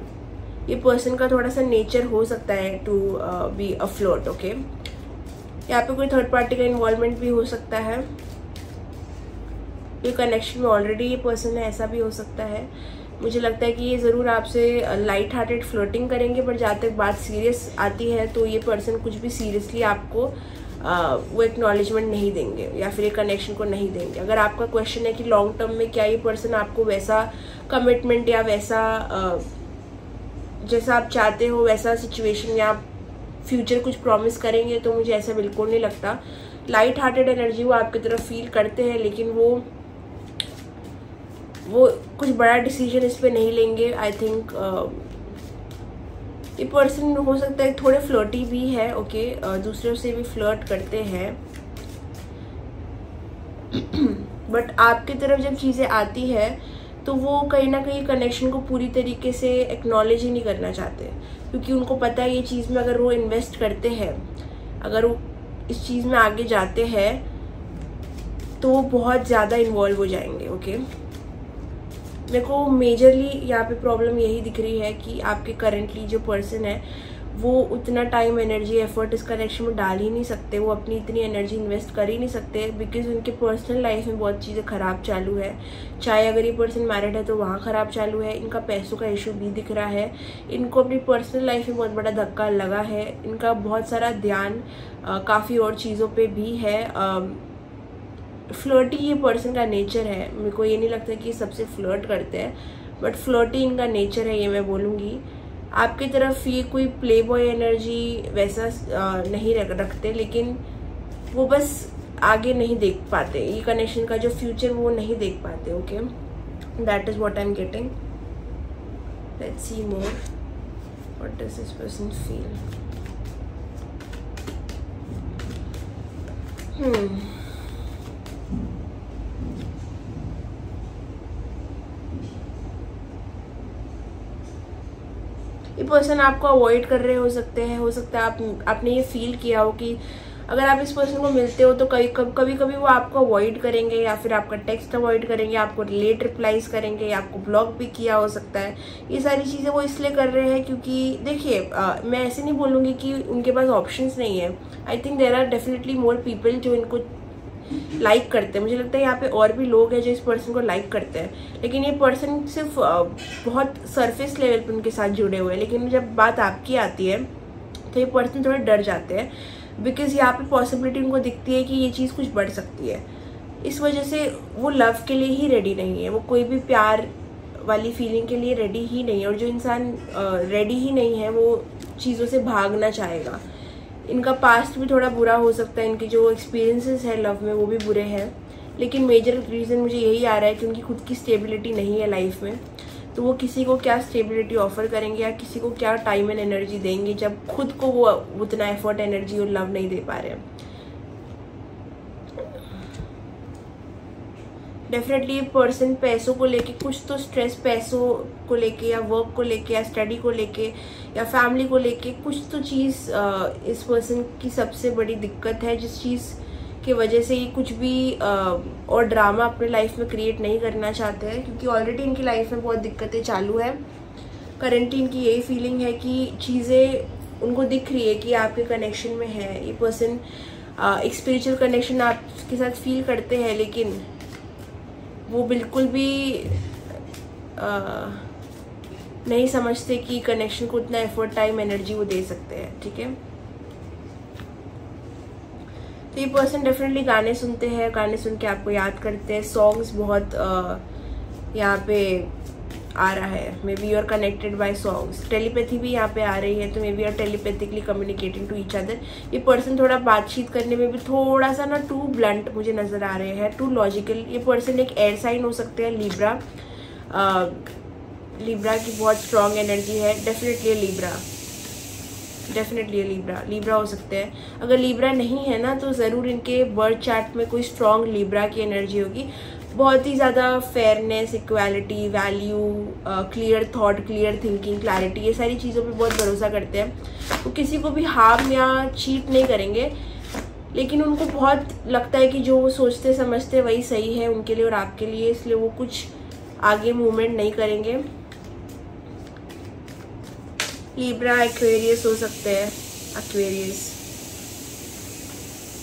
ये पर्सन का थोड़ा सा नेचर हो सकता है to be a flirt. Okay, यहाँ पे कोई थर्ड पार्टी का इन्वॉल्वमेंट भी हो सकता है, ये कनेक्शन में ऑलरेडी ये पर्सन है, ऐसा भी हो सकता है। मुझे लगता है कि ये ज़रूर आपसे लाइट हार्टेड फ्लर्टिंग करेंगे, पर जहाँ तक बात सीरियस आती है तो ये पर्सन कुछ भी सीरियसली आपको वो एक्नॉलेजमेंट नहीं देंगे या फिर ये कनेक्शन को नहीं देंगे। अगर आपका क्वेश्चन है कि लॉन्ग टर्म में क्या ये पर्सन आपको वैसा कमिटमेंट या वैसा जैसा आप चाहते हो वैसा सिचुएशन या फ्यूचर कुछ प्रॉमिस करेंगे, तो मुझे ऐसा बिल्कुल नहीं लगता। लाइट हार्टेड एनर्जी वो आपकी तरफ फील करते हैं, लेकिन वो कुछ बड़ा डिसीजन इस पे नहीं लेंगे। आई थिंक ये पर्सन हो सकता है थोड़े फ्लर्टी भी है। ओके, दूसरों से भी फ्लर्ट करते हैं, बट आपकी तरफ जब चीज़ें आती है तो वो कहीं ना कहीं कनेक्शन को पूरी तरीके से एक्नॉलेज ही नहीं करना चाहते, क्योंकि उनको पता है ये चीज़ में अगर वो इन्वेस्ट करते हैं, अगर वो इस चीज़ में आगे जाते हैं तो वो बहुत ज़्यादा इन्वॉल्व हो जाएंगे। ओके, मेरे को मेजरली यहाँ पे प्रॉब्लम यही दिख रही है कि आपके करंटली जो पर्सन है वो उतना टाइम, एनर्जी, एफर्ट इस कनेक्शन में डाल ही नहीं सकते, वो अपनी इतनी एनर्जी इन्वेस्ट कर ही नहीं सकते, बिकॉज उनके पर्सनल लाइफ में बहुत चीज़ें ख़राब चालू है। चाहे अगर ये पर्सन मैरिड है तो वहाँ ख़राब चालू है, इनका पैसों का इशू भी दिख रहा है, इनको अपनी पर्सनल लाइफ में बहुत बड़ा धक्का लगा है, इनका बहुत सारा ध्यान काफ़ी और चीज़ों पर भी है। फ्लर्टी ये पर्सन का नेचर है, मेरे को ये नहीं लगता कि ये सबसे फ्लर्ट करते हैं, बट फ्लर्टी इनका नेचर है, ये मैं बोलूँगी। आपकी तरफ ये कोई प्ले बॉय एनर्जी वैसा नहीं रखते, लेकिन वो बस आगे नहीं देख पाते, ये कनेक्शन का जो फ्यूचर वो नहीं देख पाते। Okay, that is what I am getting. Let's see more, what does this person feel. ये पर्सन आपको अवॉइड कर रहे हो सकते हैं, हो सकता है आपने ये फील किया हो कि अगर आप इस पर्सन को मिलते हो तो कभी कभी वो आपको अवॉइड करेंगे, या फिर आपका टेक्स्ट अवॉइड करेंगे, आपको लेट रिप्लाईज करेंगे, या आपको ब्लॉक भी किया हो सकता है। ये सारी चीज़ें वो इसलिए कर रहे हैं क्योंकि देखिए, मैं ऐसे नहीं बोलूँगी कि उनके पास ऑप्शंस नहीं है। I think there are definitely more people जो इनको लाइक करते हैं। मुझे लगता है यहाँ पे और भी लोग हैं जो इस पर्सन को लाइक करते हैं, लेकिन ये पर्सन सिर्फ बहुत सरफेस लेवल पे उनके साथ जुड़े हुए हैं। लेकिन जब बात आपकी आती है तो ये पर्सन थोड़े डर जाते हैं, बिकॉज यहाँ पे पॉसिबिलिटी उनको दिखती है कि ये चीज़ कुछ बढ़ सकती है। इस वजह से वो लव के लिए ही रेडी नहीं है, वो कोई भी प्यार वाली फीलिंग के लिए रेडी ही नहीं है। और जो इंसान रेडी ही नहीं है वो चीज़ों से भागना चाहेगा। इनका पास्ट भी थोड़ा बुरा हो सकता है, इनके जो एक्सपीरियंसेस है लव में वो भी बुरे हैं, लेकिन मेजर रीज़न मुझे यही आ रहा है कि उनकी खुद की स्टेबिलिटी नहीं है लाइफ में। तो वो किसी को क्या स्टेबिलिटी ऑफर करेंगे या किसी को क्या टाइम एंड एनर्जी देंगे जब खुद को वो उतना एफर्ट, एनर्जी और लव नहीं दे पा रहे हैं। डेफिनेटली ये पर्सन पैसों को लेके कुछ तो स्ट्रेस, पैसों को लेके या वर्क को लेके या स्टडी को लेके या फैमिली को लेके कुछ तो चीज़ इस पर्सन की सबसे बड़ी दिक्कत है, जिस चीज़ की वजह से ये कुछ भी और ड्रामा अपने लाइफ में क्रिएट नहीं करना चाहते हैं, क्योंकि ऑलरेडी इनकी लाइफ में बहुत दिक्कतें चालू है। करंटली इनकी यही फीलिंग है कि चीज़ें उनको दिख रही है कि आपके कनेक्शन में है। ये पर्सन एक स्पिरिचुअल कनेक्शन आपके साथ फील करते हैं, लेकिन वो बिल्कुल भी नहीं समझते कि कनेक्शन को उतना एफर्ट, टाइम, एनर्जी वो दे सकते हैं। ठीक है, तो ये पर्सन डेफिनेटली गाने सुनते हैं, गाने सुन के आपको याद करते हैं। सॉन्ग्स बहुत यहाँ पे आ रहा है, maybe you are connected by songs. Telepathy भी यहाँ पे आ रही है, तो maybe you are telepathically communicating to each other. ये पर्सन थोड़ा बातचीत करने में भी थोड़ा सा ना टू ब्लंट मुझे नजर आ रहे हैं, टू लॉजिकल। ये पर्सन एक एयर साइन हो सकते हैं, लिब्रा। लिब्रा की बहुत स्ट्रॉन्ग एनर्जी है, डेफिनेटली लिब्रा, डेफिनेटली लिब्रा हो सकते हैं। अगर लिब्रा नहीं है ना तो ज़रूर इनके बर्थ चार्ट में कोई स्ट्रॉन्ग लिब्रा की एनर्जी होगी। बहुत ही ज़्यादा fairness, equality, value, clear thought, clear thinking, clarity, ये सारी चीज़ों पे बहुत भरोसा करते हैं। वो किसी को भी हार्म या चीट नहीं करेंगे, लेकिन उनको बहुत लगता है कि जो वो सोचते समझते वही सही है उनके लिए और आपके लिए, इसलिए वो कुछ आगे मूवमेंट नहीं करेंगे। लिब्रा, एक्वेरियस हो सकते हैं, एक्वेरियस,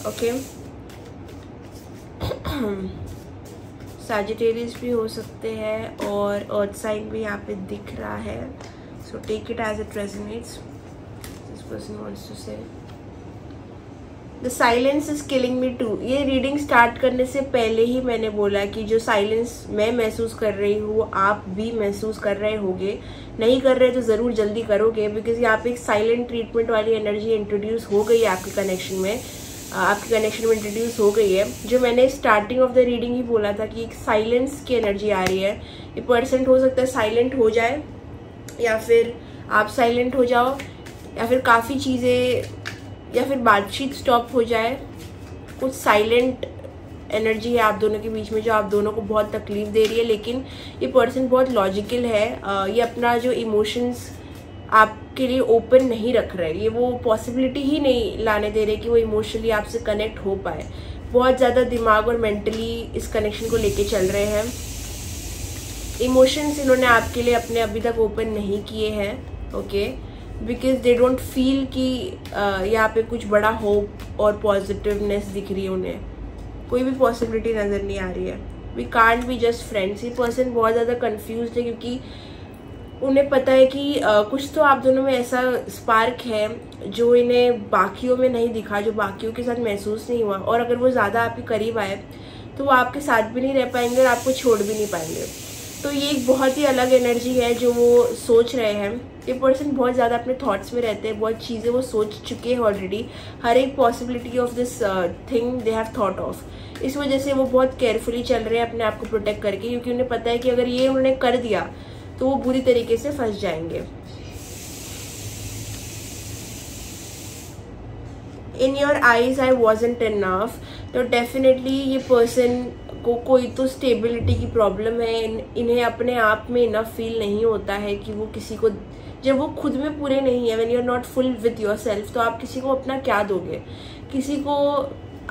ओके। सैजिटेरियस भी हो सकते हैं और अर्थ साइन भी यहाँ पे दिख रहा है। So take it as it resonates. This person wants to say the silence is killing me too. ये रीडिंग स्टार्ट करने से पहले ही मैंने बोला कि जो साइलेंस मैं महसूस कर रही हूँ आप भी महसूस कर रहे होगे। नहीं कर रहे तो ज़रूर जल्दी करोगे, बिकॉज यहाँ पे एक साइलेंट ट्रीटमेंट वाली एनर्जी इंट्रोड्यूस हो गई है आपके कनेक्शन में, आपके कनेक्शन में इंट्रोड्यूस हो गई है। जो मैंने स्टार्टिंग ऑफ द रीडिंग ही बोला था कि एक साइलेंस की एनर्जी आ रही है। ये पर्सन हो सकता है साइलेंट हो जाए, या फिर आप साइलेंट हो जाओ, या फिर काफ़ी चीज़ें, या फिर बातचीत स्टॉप हो जाए। कुछ साइलेंट एनर्जी है आप दोनों के बीच में जो आप दोनों को बहुत तकलीफ दे रही है, लेकिन ये पर्सन बहुत लॉजिकल है। ये अपना जो इमोशंस आपके लिए ओपन नहीं रख रहे, ये वो पॉसिबिलिटी ही नहीं लाने दे रहे कि वो इमोशनली आपसे कनेक्ट हो पाए। बहुत ज़्यादा दिमाग और मेंटली इस कनेक्शन को लेके चल रहे हैं। इमोशंस इन्होंने आपके लिए अपने अभी तक ओपन नहीं किए हैं, okay, because they don't feel कि यहाँ पे कुछ बड़ा होप और पॉजिटिवनेस दिख रही है उन्हें। कोई भी पॉसिबिलिटी नज़र नहीं आ रही है। We can't be just friends. ये पर्सन बहुत ज़्यादा कन्फ्यूज्ड है क्योंकि उन्हें पता है कि कुछ तो आप दोनों में ऐसा स्पार्क है जो इन्हें बाकियों में नहीं दिखा, जो बाकियों के साथ महसूस नहीं हुआ। और अगर वो ज़्यादा आपके करीब आए तो वो आपके साथ भी नहीं रह पाएंगे और आपको छोड़ भी नहीं पाएंगे। तो ये एक बहुत ही अलग एनर्जी है जो वो सोच रहे हैं। ये पर्सन बहुत ज़्यादा अपने थॉट्स में रहते हैं, बहुत चीज़ें वो सोच चुके हैं ऑलरेडी। हर एक possibility of this thing they have thought of. इस वजह से वो बहुत केयरफुली चल रहे हैं अपने आप को प्रोटेक्ट करके, क्योंकि उन्हें पता है कि अगर ये उन्होंने कर दिया तो वो बुरी तरीके से फंस जाएंगे। In your eyes I wasn't enough. तो डेफिनेटली ये पर्सन को कोई तो स्टेबिलिटी की प्रॉब्लम है। इन्हें अपने आप में इनफ फील नहीं होता है कि वो किसी को, जब वो खुद में पूरे नहीं है, when you are not full with yourself, तो आप किसी को अपना क्या दोगे? किसी को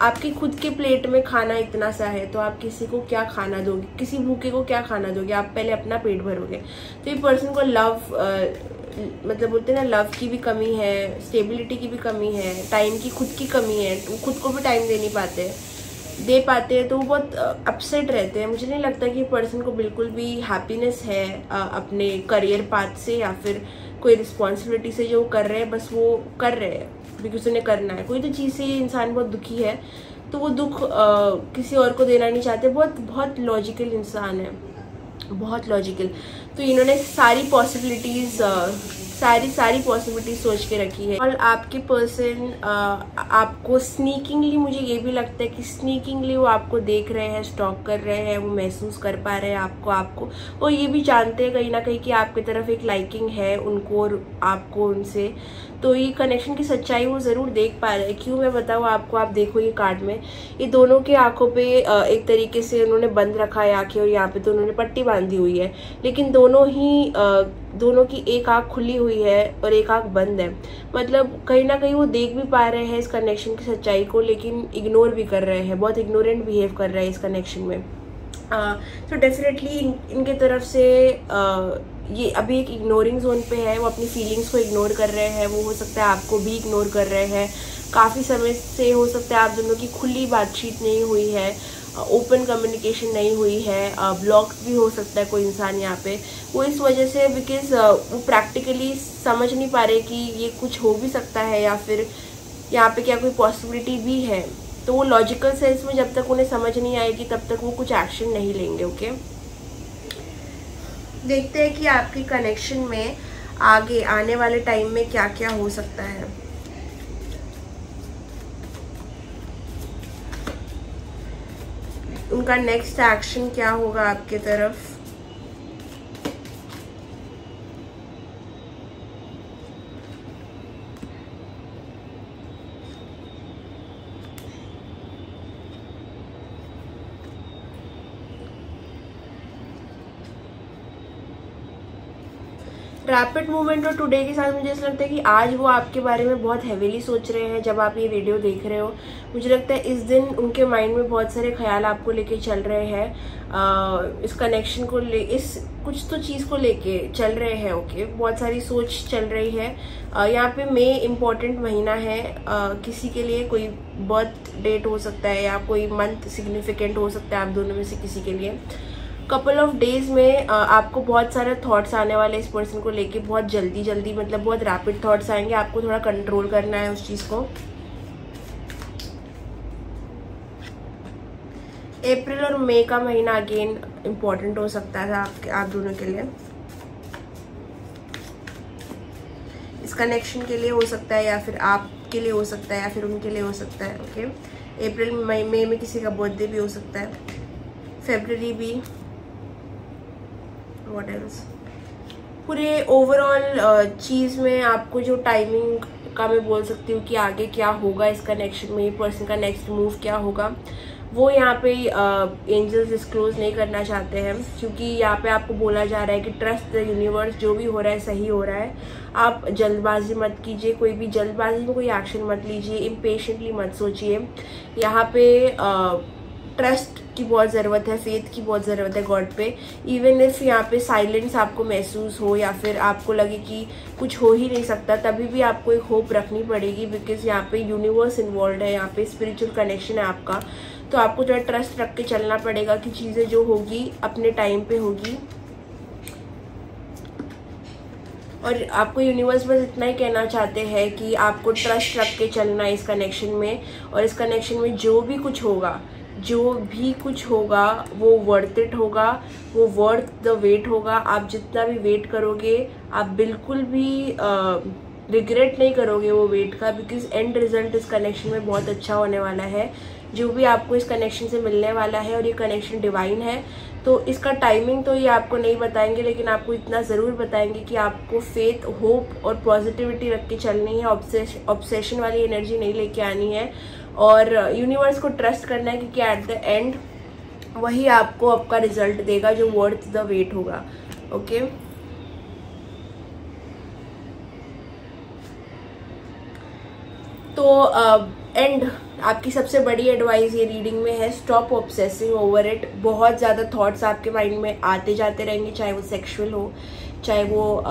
आपके खुद के प्लेट में खाना इतना सा है तो आप किसी को क्या खाना दोगे? किसी भूखे को क्या खाना दोगे? आप पहले अपना पेट भरोगे। तो ये पर्सन को लव, मतलब बोलते हैं ना, लव की भी कमी है, स्टेबिलिटी की भी कमी है, टाइम की खुद की कमी है। वो खुद को भी टाइम दे पाते हैं तो वो बहुत अपसेट रहते हैं। मुझे नहीं लगता कि पर्सन को बिल्कुल भी हैप्पीनेस है अपने करियर पाथ से या फिर कोई रिस्पॉन्सिबिलिटी से जो कर रहे हैं, बस वो कर रहे हैं बिकॉज उन्हें करना है। कोई तो चीज़ से इंसान बहुत दुखी है तो वो दुख किसी और को देना नहीं चाहते। बहुत लॉजिकल इंसान है, बहुत लॉजिकल। तो इन्होंने सारी पॉसिबिलिटीज़ सोच के रखी है। और आपके पर्सन आपको स्नीकिंगली, मुझे ये भी लगता है कि स्नीकिंगली वो आपको देख रहे हैं, स्टॉक कर रहे हैं, वो महसूस कर पा रहे हैं आपको और ये भी जानते हैं कहीं ना कहीं कि आपकी तरफ एक लाइकिंग है उनको और आपको उनसे। तो ये कनेक्शन की सच्चाई वो ज़रूर देख पा रहे हैं। क्यों मैं बताऊँ आपको, आप देखो ये कार्ड में ये दोनों के आंखों पे एक तरीके से उन्होंने बंद रखा है आंखें, और यहाँ पे तो उन्होंने पट्टी बांधी हुई है, लेकिन दोनों की एक आंख खुली हुई है और एक आंख बंद है। मतलब कहीं ना कहीं वो देख भी पा रहे हैं इस कनेक्शन की सच्चाई को, लेकिन इग्नोर भी कर रहे हैं, बहुत इग्नोरेंट बिहेव कर रहे हैं इस कनेक्शन में। तो डेफिनेटली इनके तरफ से ये अभी एक इग्नोरिंग जोन पे है। वो अपनी फीलिंग्स को इग्नोर कर रहे हैं। वो हो सकता है आपको भी इग्नोर कर रहे हैं। काफ़ी समय से हो सकता है आप दोनों की खुली बातचीत नहीं हुई है, ओपन कम्युनिकेशन नहीं हुई है, ब्लॉक भी हो सकता है कोई इंसान यहाँ पे। वो इस वजह से बिकॉज वो प्रैक्टिकली समझ नहीं पा रहे कि ये कुछ हो भी सकता है या फिर यहाँ पे क्या कोई पॉसिबिलिटी भी है। तो वो लॉजिकल सेंस में जब तक उन्हें समझ नहीं आएगी तब तक वो कुछ एक्शन नहीं लेंगे। ओके, देखते हैं कि आपके कनेक्शन में आगे आने वाले टाइम में क्या क्या हो सकता है। उनका नेक्स्ट एक्शन क्या होगा आपके तरफ। रैपिड मूवमेंट और टुडे के साथ मुझे ऐसा लगता है कि आज वो आपके बारे में बहुत हैवीली सोच रहे हैं। जब आप ये वीडियो देख रहे हो, मुझे लगता है इस दिन उनके माइंड में बहुत सारे ख्याल आपको लेके चल रहे हैं, इस कनेक्शन को इस कुछ तो चीज़ को लेके चल रहे हैं। ओके, बहुत सारी सोच चल रही है। यहाँ पे मई इम्पॉर्टेंट महीना है, किसी के लिए कोई बर्थ डेट हो सकता है या कोई मंथ सिग्निफिकेंट हो सकता है आप दोनों में से किसी के लिए। कपल ऑफ डेज में आपको बहुत सारे थॉट्स आने वाले इस पर्सन को लेके, बहुत जल्दी मतलब बहुत रैपिड थॉट्स आएंगे। आपको थोड़ा कंट्रोल करना है उस चीज़ को। अप्रैल और मई का महीना अगेन इम्पॉर्टेंट हो सकता है आप दोनों के लिए, इस कनेक्शन के लिए हो सकता है, या फिर आपके लिए हो सकता है, या फिर उनके लिए हो सकता है। ओके, अप्रैल मई में किसी का बर्थडे भी हो सकता है, फरवरी भी। व्हाट एल्स, पूरे ओवरऑल चीज़ में आपको जो टाइमिंग का मैं बोल सकती हूँ कि आगे क्या होगा इस कनेक्शन में, ये पर्सन का नेक्स्ट मूव क्या होगा, वो यहाँ पे एंजल्स डिस्क्लोज नहीं करना चाहते हैं, क्योंकि यहाँ पे आपको बोला जा रहा है कि ट्रस्ट द यूनिवर्स, जो भी हो रहा है सही हो रहा है। आप जल्दबाजी मत कीजिए, कोई भी जल्दबाजी में कोई एक्शन मत लीजिए, इम्पेशेंटली मत सोचिए। यहाँ पे ट्रस्ट की बहुत ज़रूरत है, फेथ की बहुत ज़रूरत है गॉड पे। इवन इफ यहाँ पे साइलेंस आपको महसूस हो या फिर आपको लगे कि कुछ हो ही नहीं सकता, तभी भी आपको एक होप रखनी पड़ेगी, बिकॉज यहाँ पे यूनिवर्स इन्वॉल्व है, यहाँ पे स्पिरिचुअल कनेक्शन है आपका। तो आपको थोड़ा ट्रस्ट रख के चलना पड़ेगा कि चीज़ें जो होगी अपने टाइम पे होगी। और आपको यूनिवर्स बस इतना ही कहना चाहते हैं कि आपको ट्रस्ट रख के चलना है इस कनेक्शन में, और इस कनेक्शन में जो भी कुछ होगा वो वर्थ इट होगा, वो वर्थ द वेट होगा। आप जितना भी वेट करोगे आप बिल्कुल भी रिग्रेट नहीं करोगे वो वेट का, बिकॉज एंड रिजल्ट इस कनेक्शन में बहुत अच्छा होने वाला है। जो भी आपको इस कनेक्शन से मिलने वाला है, और ये कनेक्शन डिवाइन है, तो इसका टाइमिंग तो ये आपको नहीं बताएंगे, लेकिन आपको इतना ज़रूर बताएंगे कि आपको फेथ, होप और पॉजिटिविटी रख के चलनी है। ऑब्सेशन वाली एनर्जी नहीं लेके आनी है, और यूनिवर्स को ट्रस्ट करना है, क्योंकि एट द एंड वही आपको आपका रिजल्ट देगा जो वर्थ द वेट होगा। ओके, तो एंड आपकी सबसे बड़ी एडवाइस ये रीडिंग में है, स्टॉप ऑब्सेसिंग ओवर इट। बहुत ज़्यादा थॉट्स आपके माइंड में आते जाते रहेंगे, चाहे वो सेक्सुअल हो, चाहे वो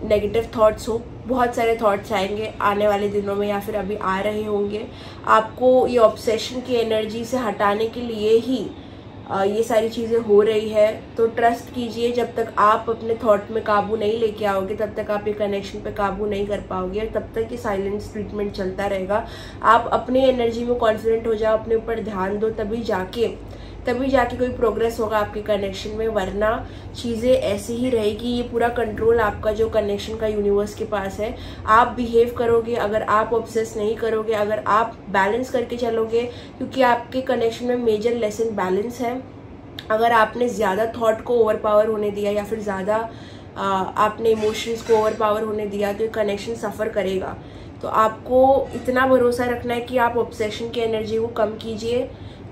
नेगेटिव थॉट्स हो। बहुत सारे थॉट्स आएंगे आने वाले दिनों में, या फिर अभी आ रहे होंगे। आपको ये ऑब्सेशन की एनर्जी से हटाने के लिए ही ये सारी चीज़ें हो रही है। तो ट्रस्ट कीजिए, जब तक आप अपने थॉट में काबू नहीं लेके आओगे तब तक आप ये कनेक्शन पे काबू नहीं कर पाओगे, और तब तक ये साइलेंस ट्रीटमेंट चलता रहेगा। आप अपनी एनर्जी में कॉन्फिडेंट हो जाओ, अपने ऊपर ध्यान दो, तभी जाके कोई प्रोग्रेस होगा आपके कनेक्शन में। वरना चीज़ें ऐसी ही रहेगी, ये पूरा कंट्रोल आपका जो कनेक्शन का यूनिवर्स के पास है। आप बिहेव करोगे, अगर आप ऑब्सेस नहीं करोगे, अगर आप बैलेंस करके चलोगे, क्योंकि आपके कनेक्शन में मेजर लेसन बैलेंस है। अगर आपने ज़्यादा थॉट को ओवर पावर होने दिया, या फिर ज़्यादा आपने इमोशंस को ओवर पावर होने दिया, तो ये कनेक्शन सफ़र करेगा। तो आपको इतना भरोसा रखना है कि आप ऑब्सेशन की एनर्जी को कम कीजिए,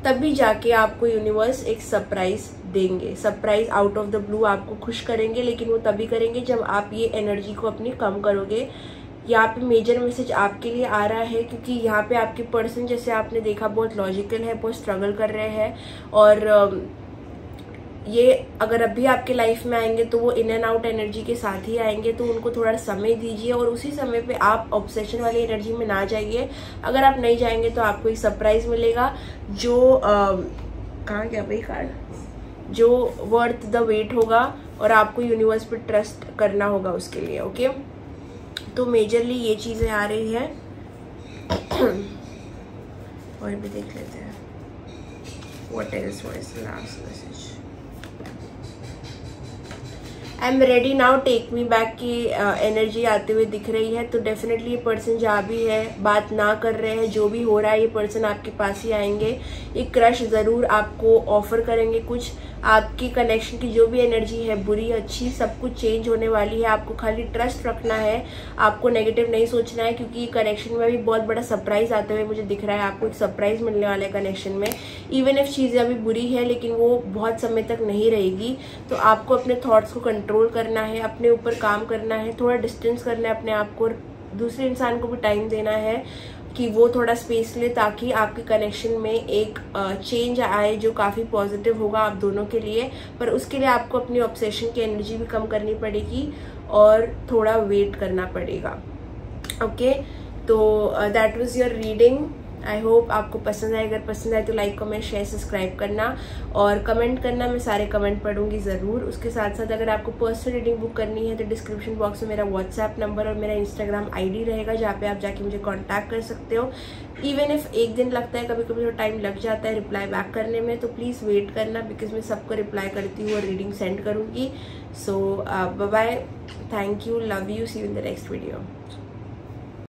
तभी जाके आपको यूनिवर्स एक सरप्राइज देंगे। Surprise out of the blue आपको खुश करेंगे, लेकिन वो तभी करेंगे जब आप ये एनर्जी को अपनी कम करोगे। यहाँ पे मेजर मैसेज आपके लिए आ रहा है, क्योंकि यहाँ पे आपके पर्सन, जैसे आपने देखा, बहुत लॉजिकल है, बहुत स्ट्रगल कर रहे हैं, और ये अगर अभी आपके लाइफ में आएंगे तो वो इन एंड आउट एनर्जी के साथ ही आएंगे। तो उनको थोड़ा समय दीजिए, और उसी समय पे आप ऑब्सेशन वाली एनर्जी में ना जाइए। अगर आप नहीं जाएंगे तो आपको एक सरप्राइज मिलेगा जो कहाँ गया भाई कार्ड, जो वर्थ द वेट होगा, और आपको यूनिवर्स पे ट्रस्ट करना होगा उसके लिए। ओके, तो मेजरली ये चीज़ें आ रही है। और भी देख लेते हैं what else was the last message. I am ready now, take me back की एनर्जी आते हुए दिख रही है। तो डेफिनेटली ये पर्सन जहाँ भी है, बात ना कर रहे हैं, जो भी हो रहा है, ये पर्सन आपके पास ही आएंगे। एक क्रश ज़रूर आपको ऑफर करेंगे कुछ, आपकी कनेक्शन की जो भी एनर्जी है, बुरी अच्छी, सब कुछ चेंज होने वाली है। आपको खाली ट्रस्ट रखना है, आपको नेगेटिव नहीं सोचना है, क्योंकि कनेक्शन में भी बहुत बड़ा सरप्राइज आते हुए मुझे दिख रहा है। आपको एक सरप्राइज मिलने वाला है कनेक्शन में। इवन इफ चीज़ें अभी बुरी है लेकिन वो बहुत समय तक नहीं रहेगी। तो आपको अपने थॉट्स को कंट्रोल करना है, अपने ऊपर काम करना है, थोड़ा डिस्टेंस करना है अपने आप को, दूसरे इंसान को भी टाइम देना है कि वो थोड़ा स्पेस ले, ताकि आपके कनेक्शन में एक चेंज आए जो काफ़ी पॉजिटिव होगा आप दोनों के लिए। पर उसके लिए आपको अपनी ऑब्सेशन की एनर्जी भी कम करनी पड़ेगी और थोड़ा वेट करना पड़ेगा। ओके, तो that was your reading. I hope आपको पसंद आए। अगर पसंद आए तो लाइक, कमेंट, शेयर, सब्सक्राइब करना और कमेंट करना। मैं सारे कमेंट पढ़ूंगी ज़रूर। उसके साथ साथ अगर आपको पर्सनल रीडिंग बुक करनी है तो डिस्क्रिप्शन बॉक्स में मेरा व्हाट्सएप नंबर और मेरा इंस्टाग्राम आईडी रहेगा, जहाँ पे आप जाके मुझे कांटेक्ट कर सकते हो। इवन इफ एक दिन लगता है, कभी कभी थोड़ा टाइम लग जाता है रिप्लाई बैक करने में, तो प्लीज़ वेट करना, बिकॉज मैं सबको रिप्लाई करती हूँ और रीडिंग सेंड करूँगी। So bye bye, thank you, love you, see you in the next video.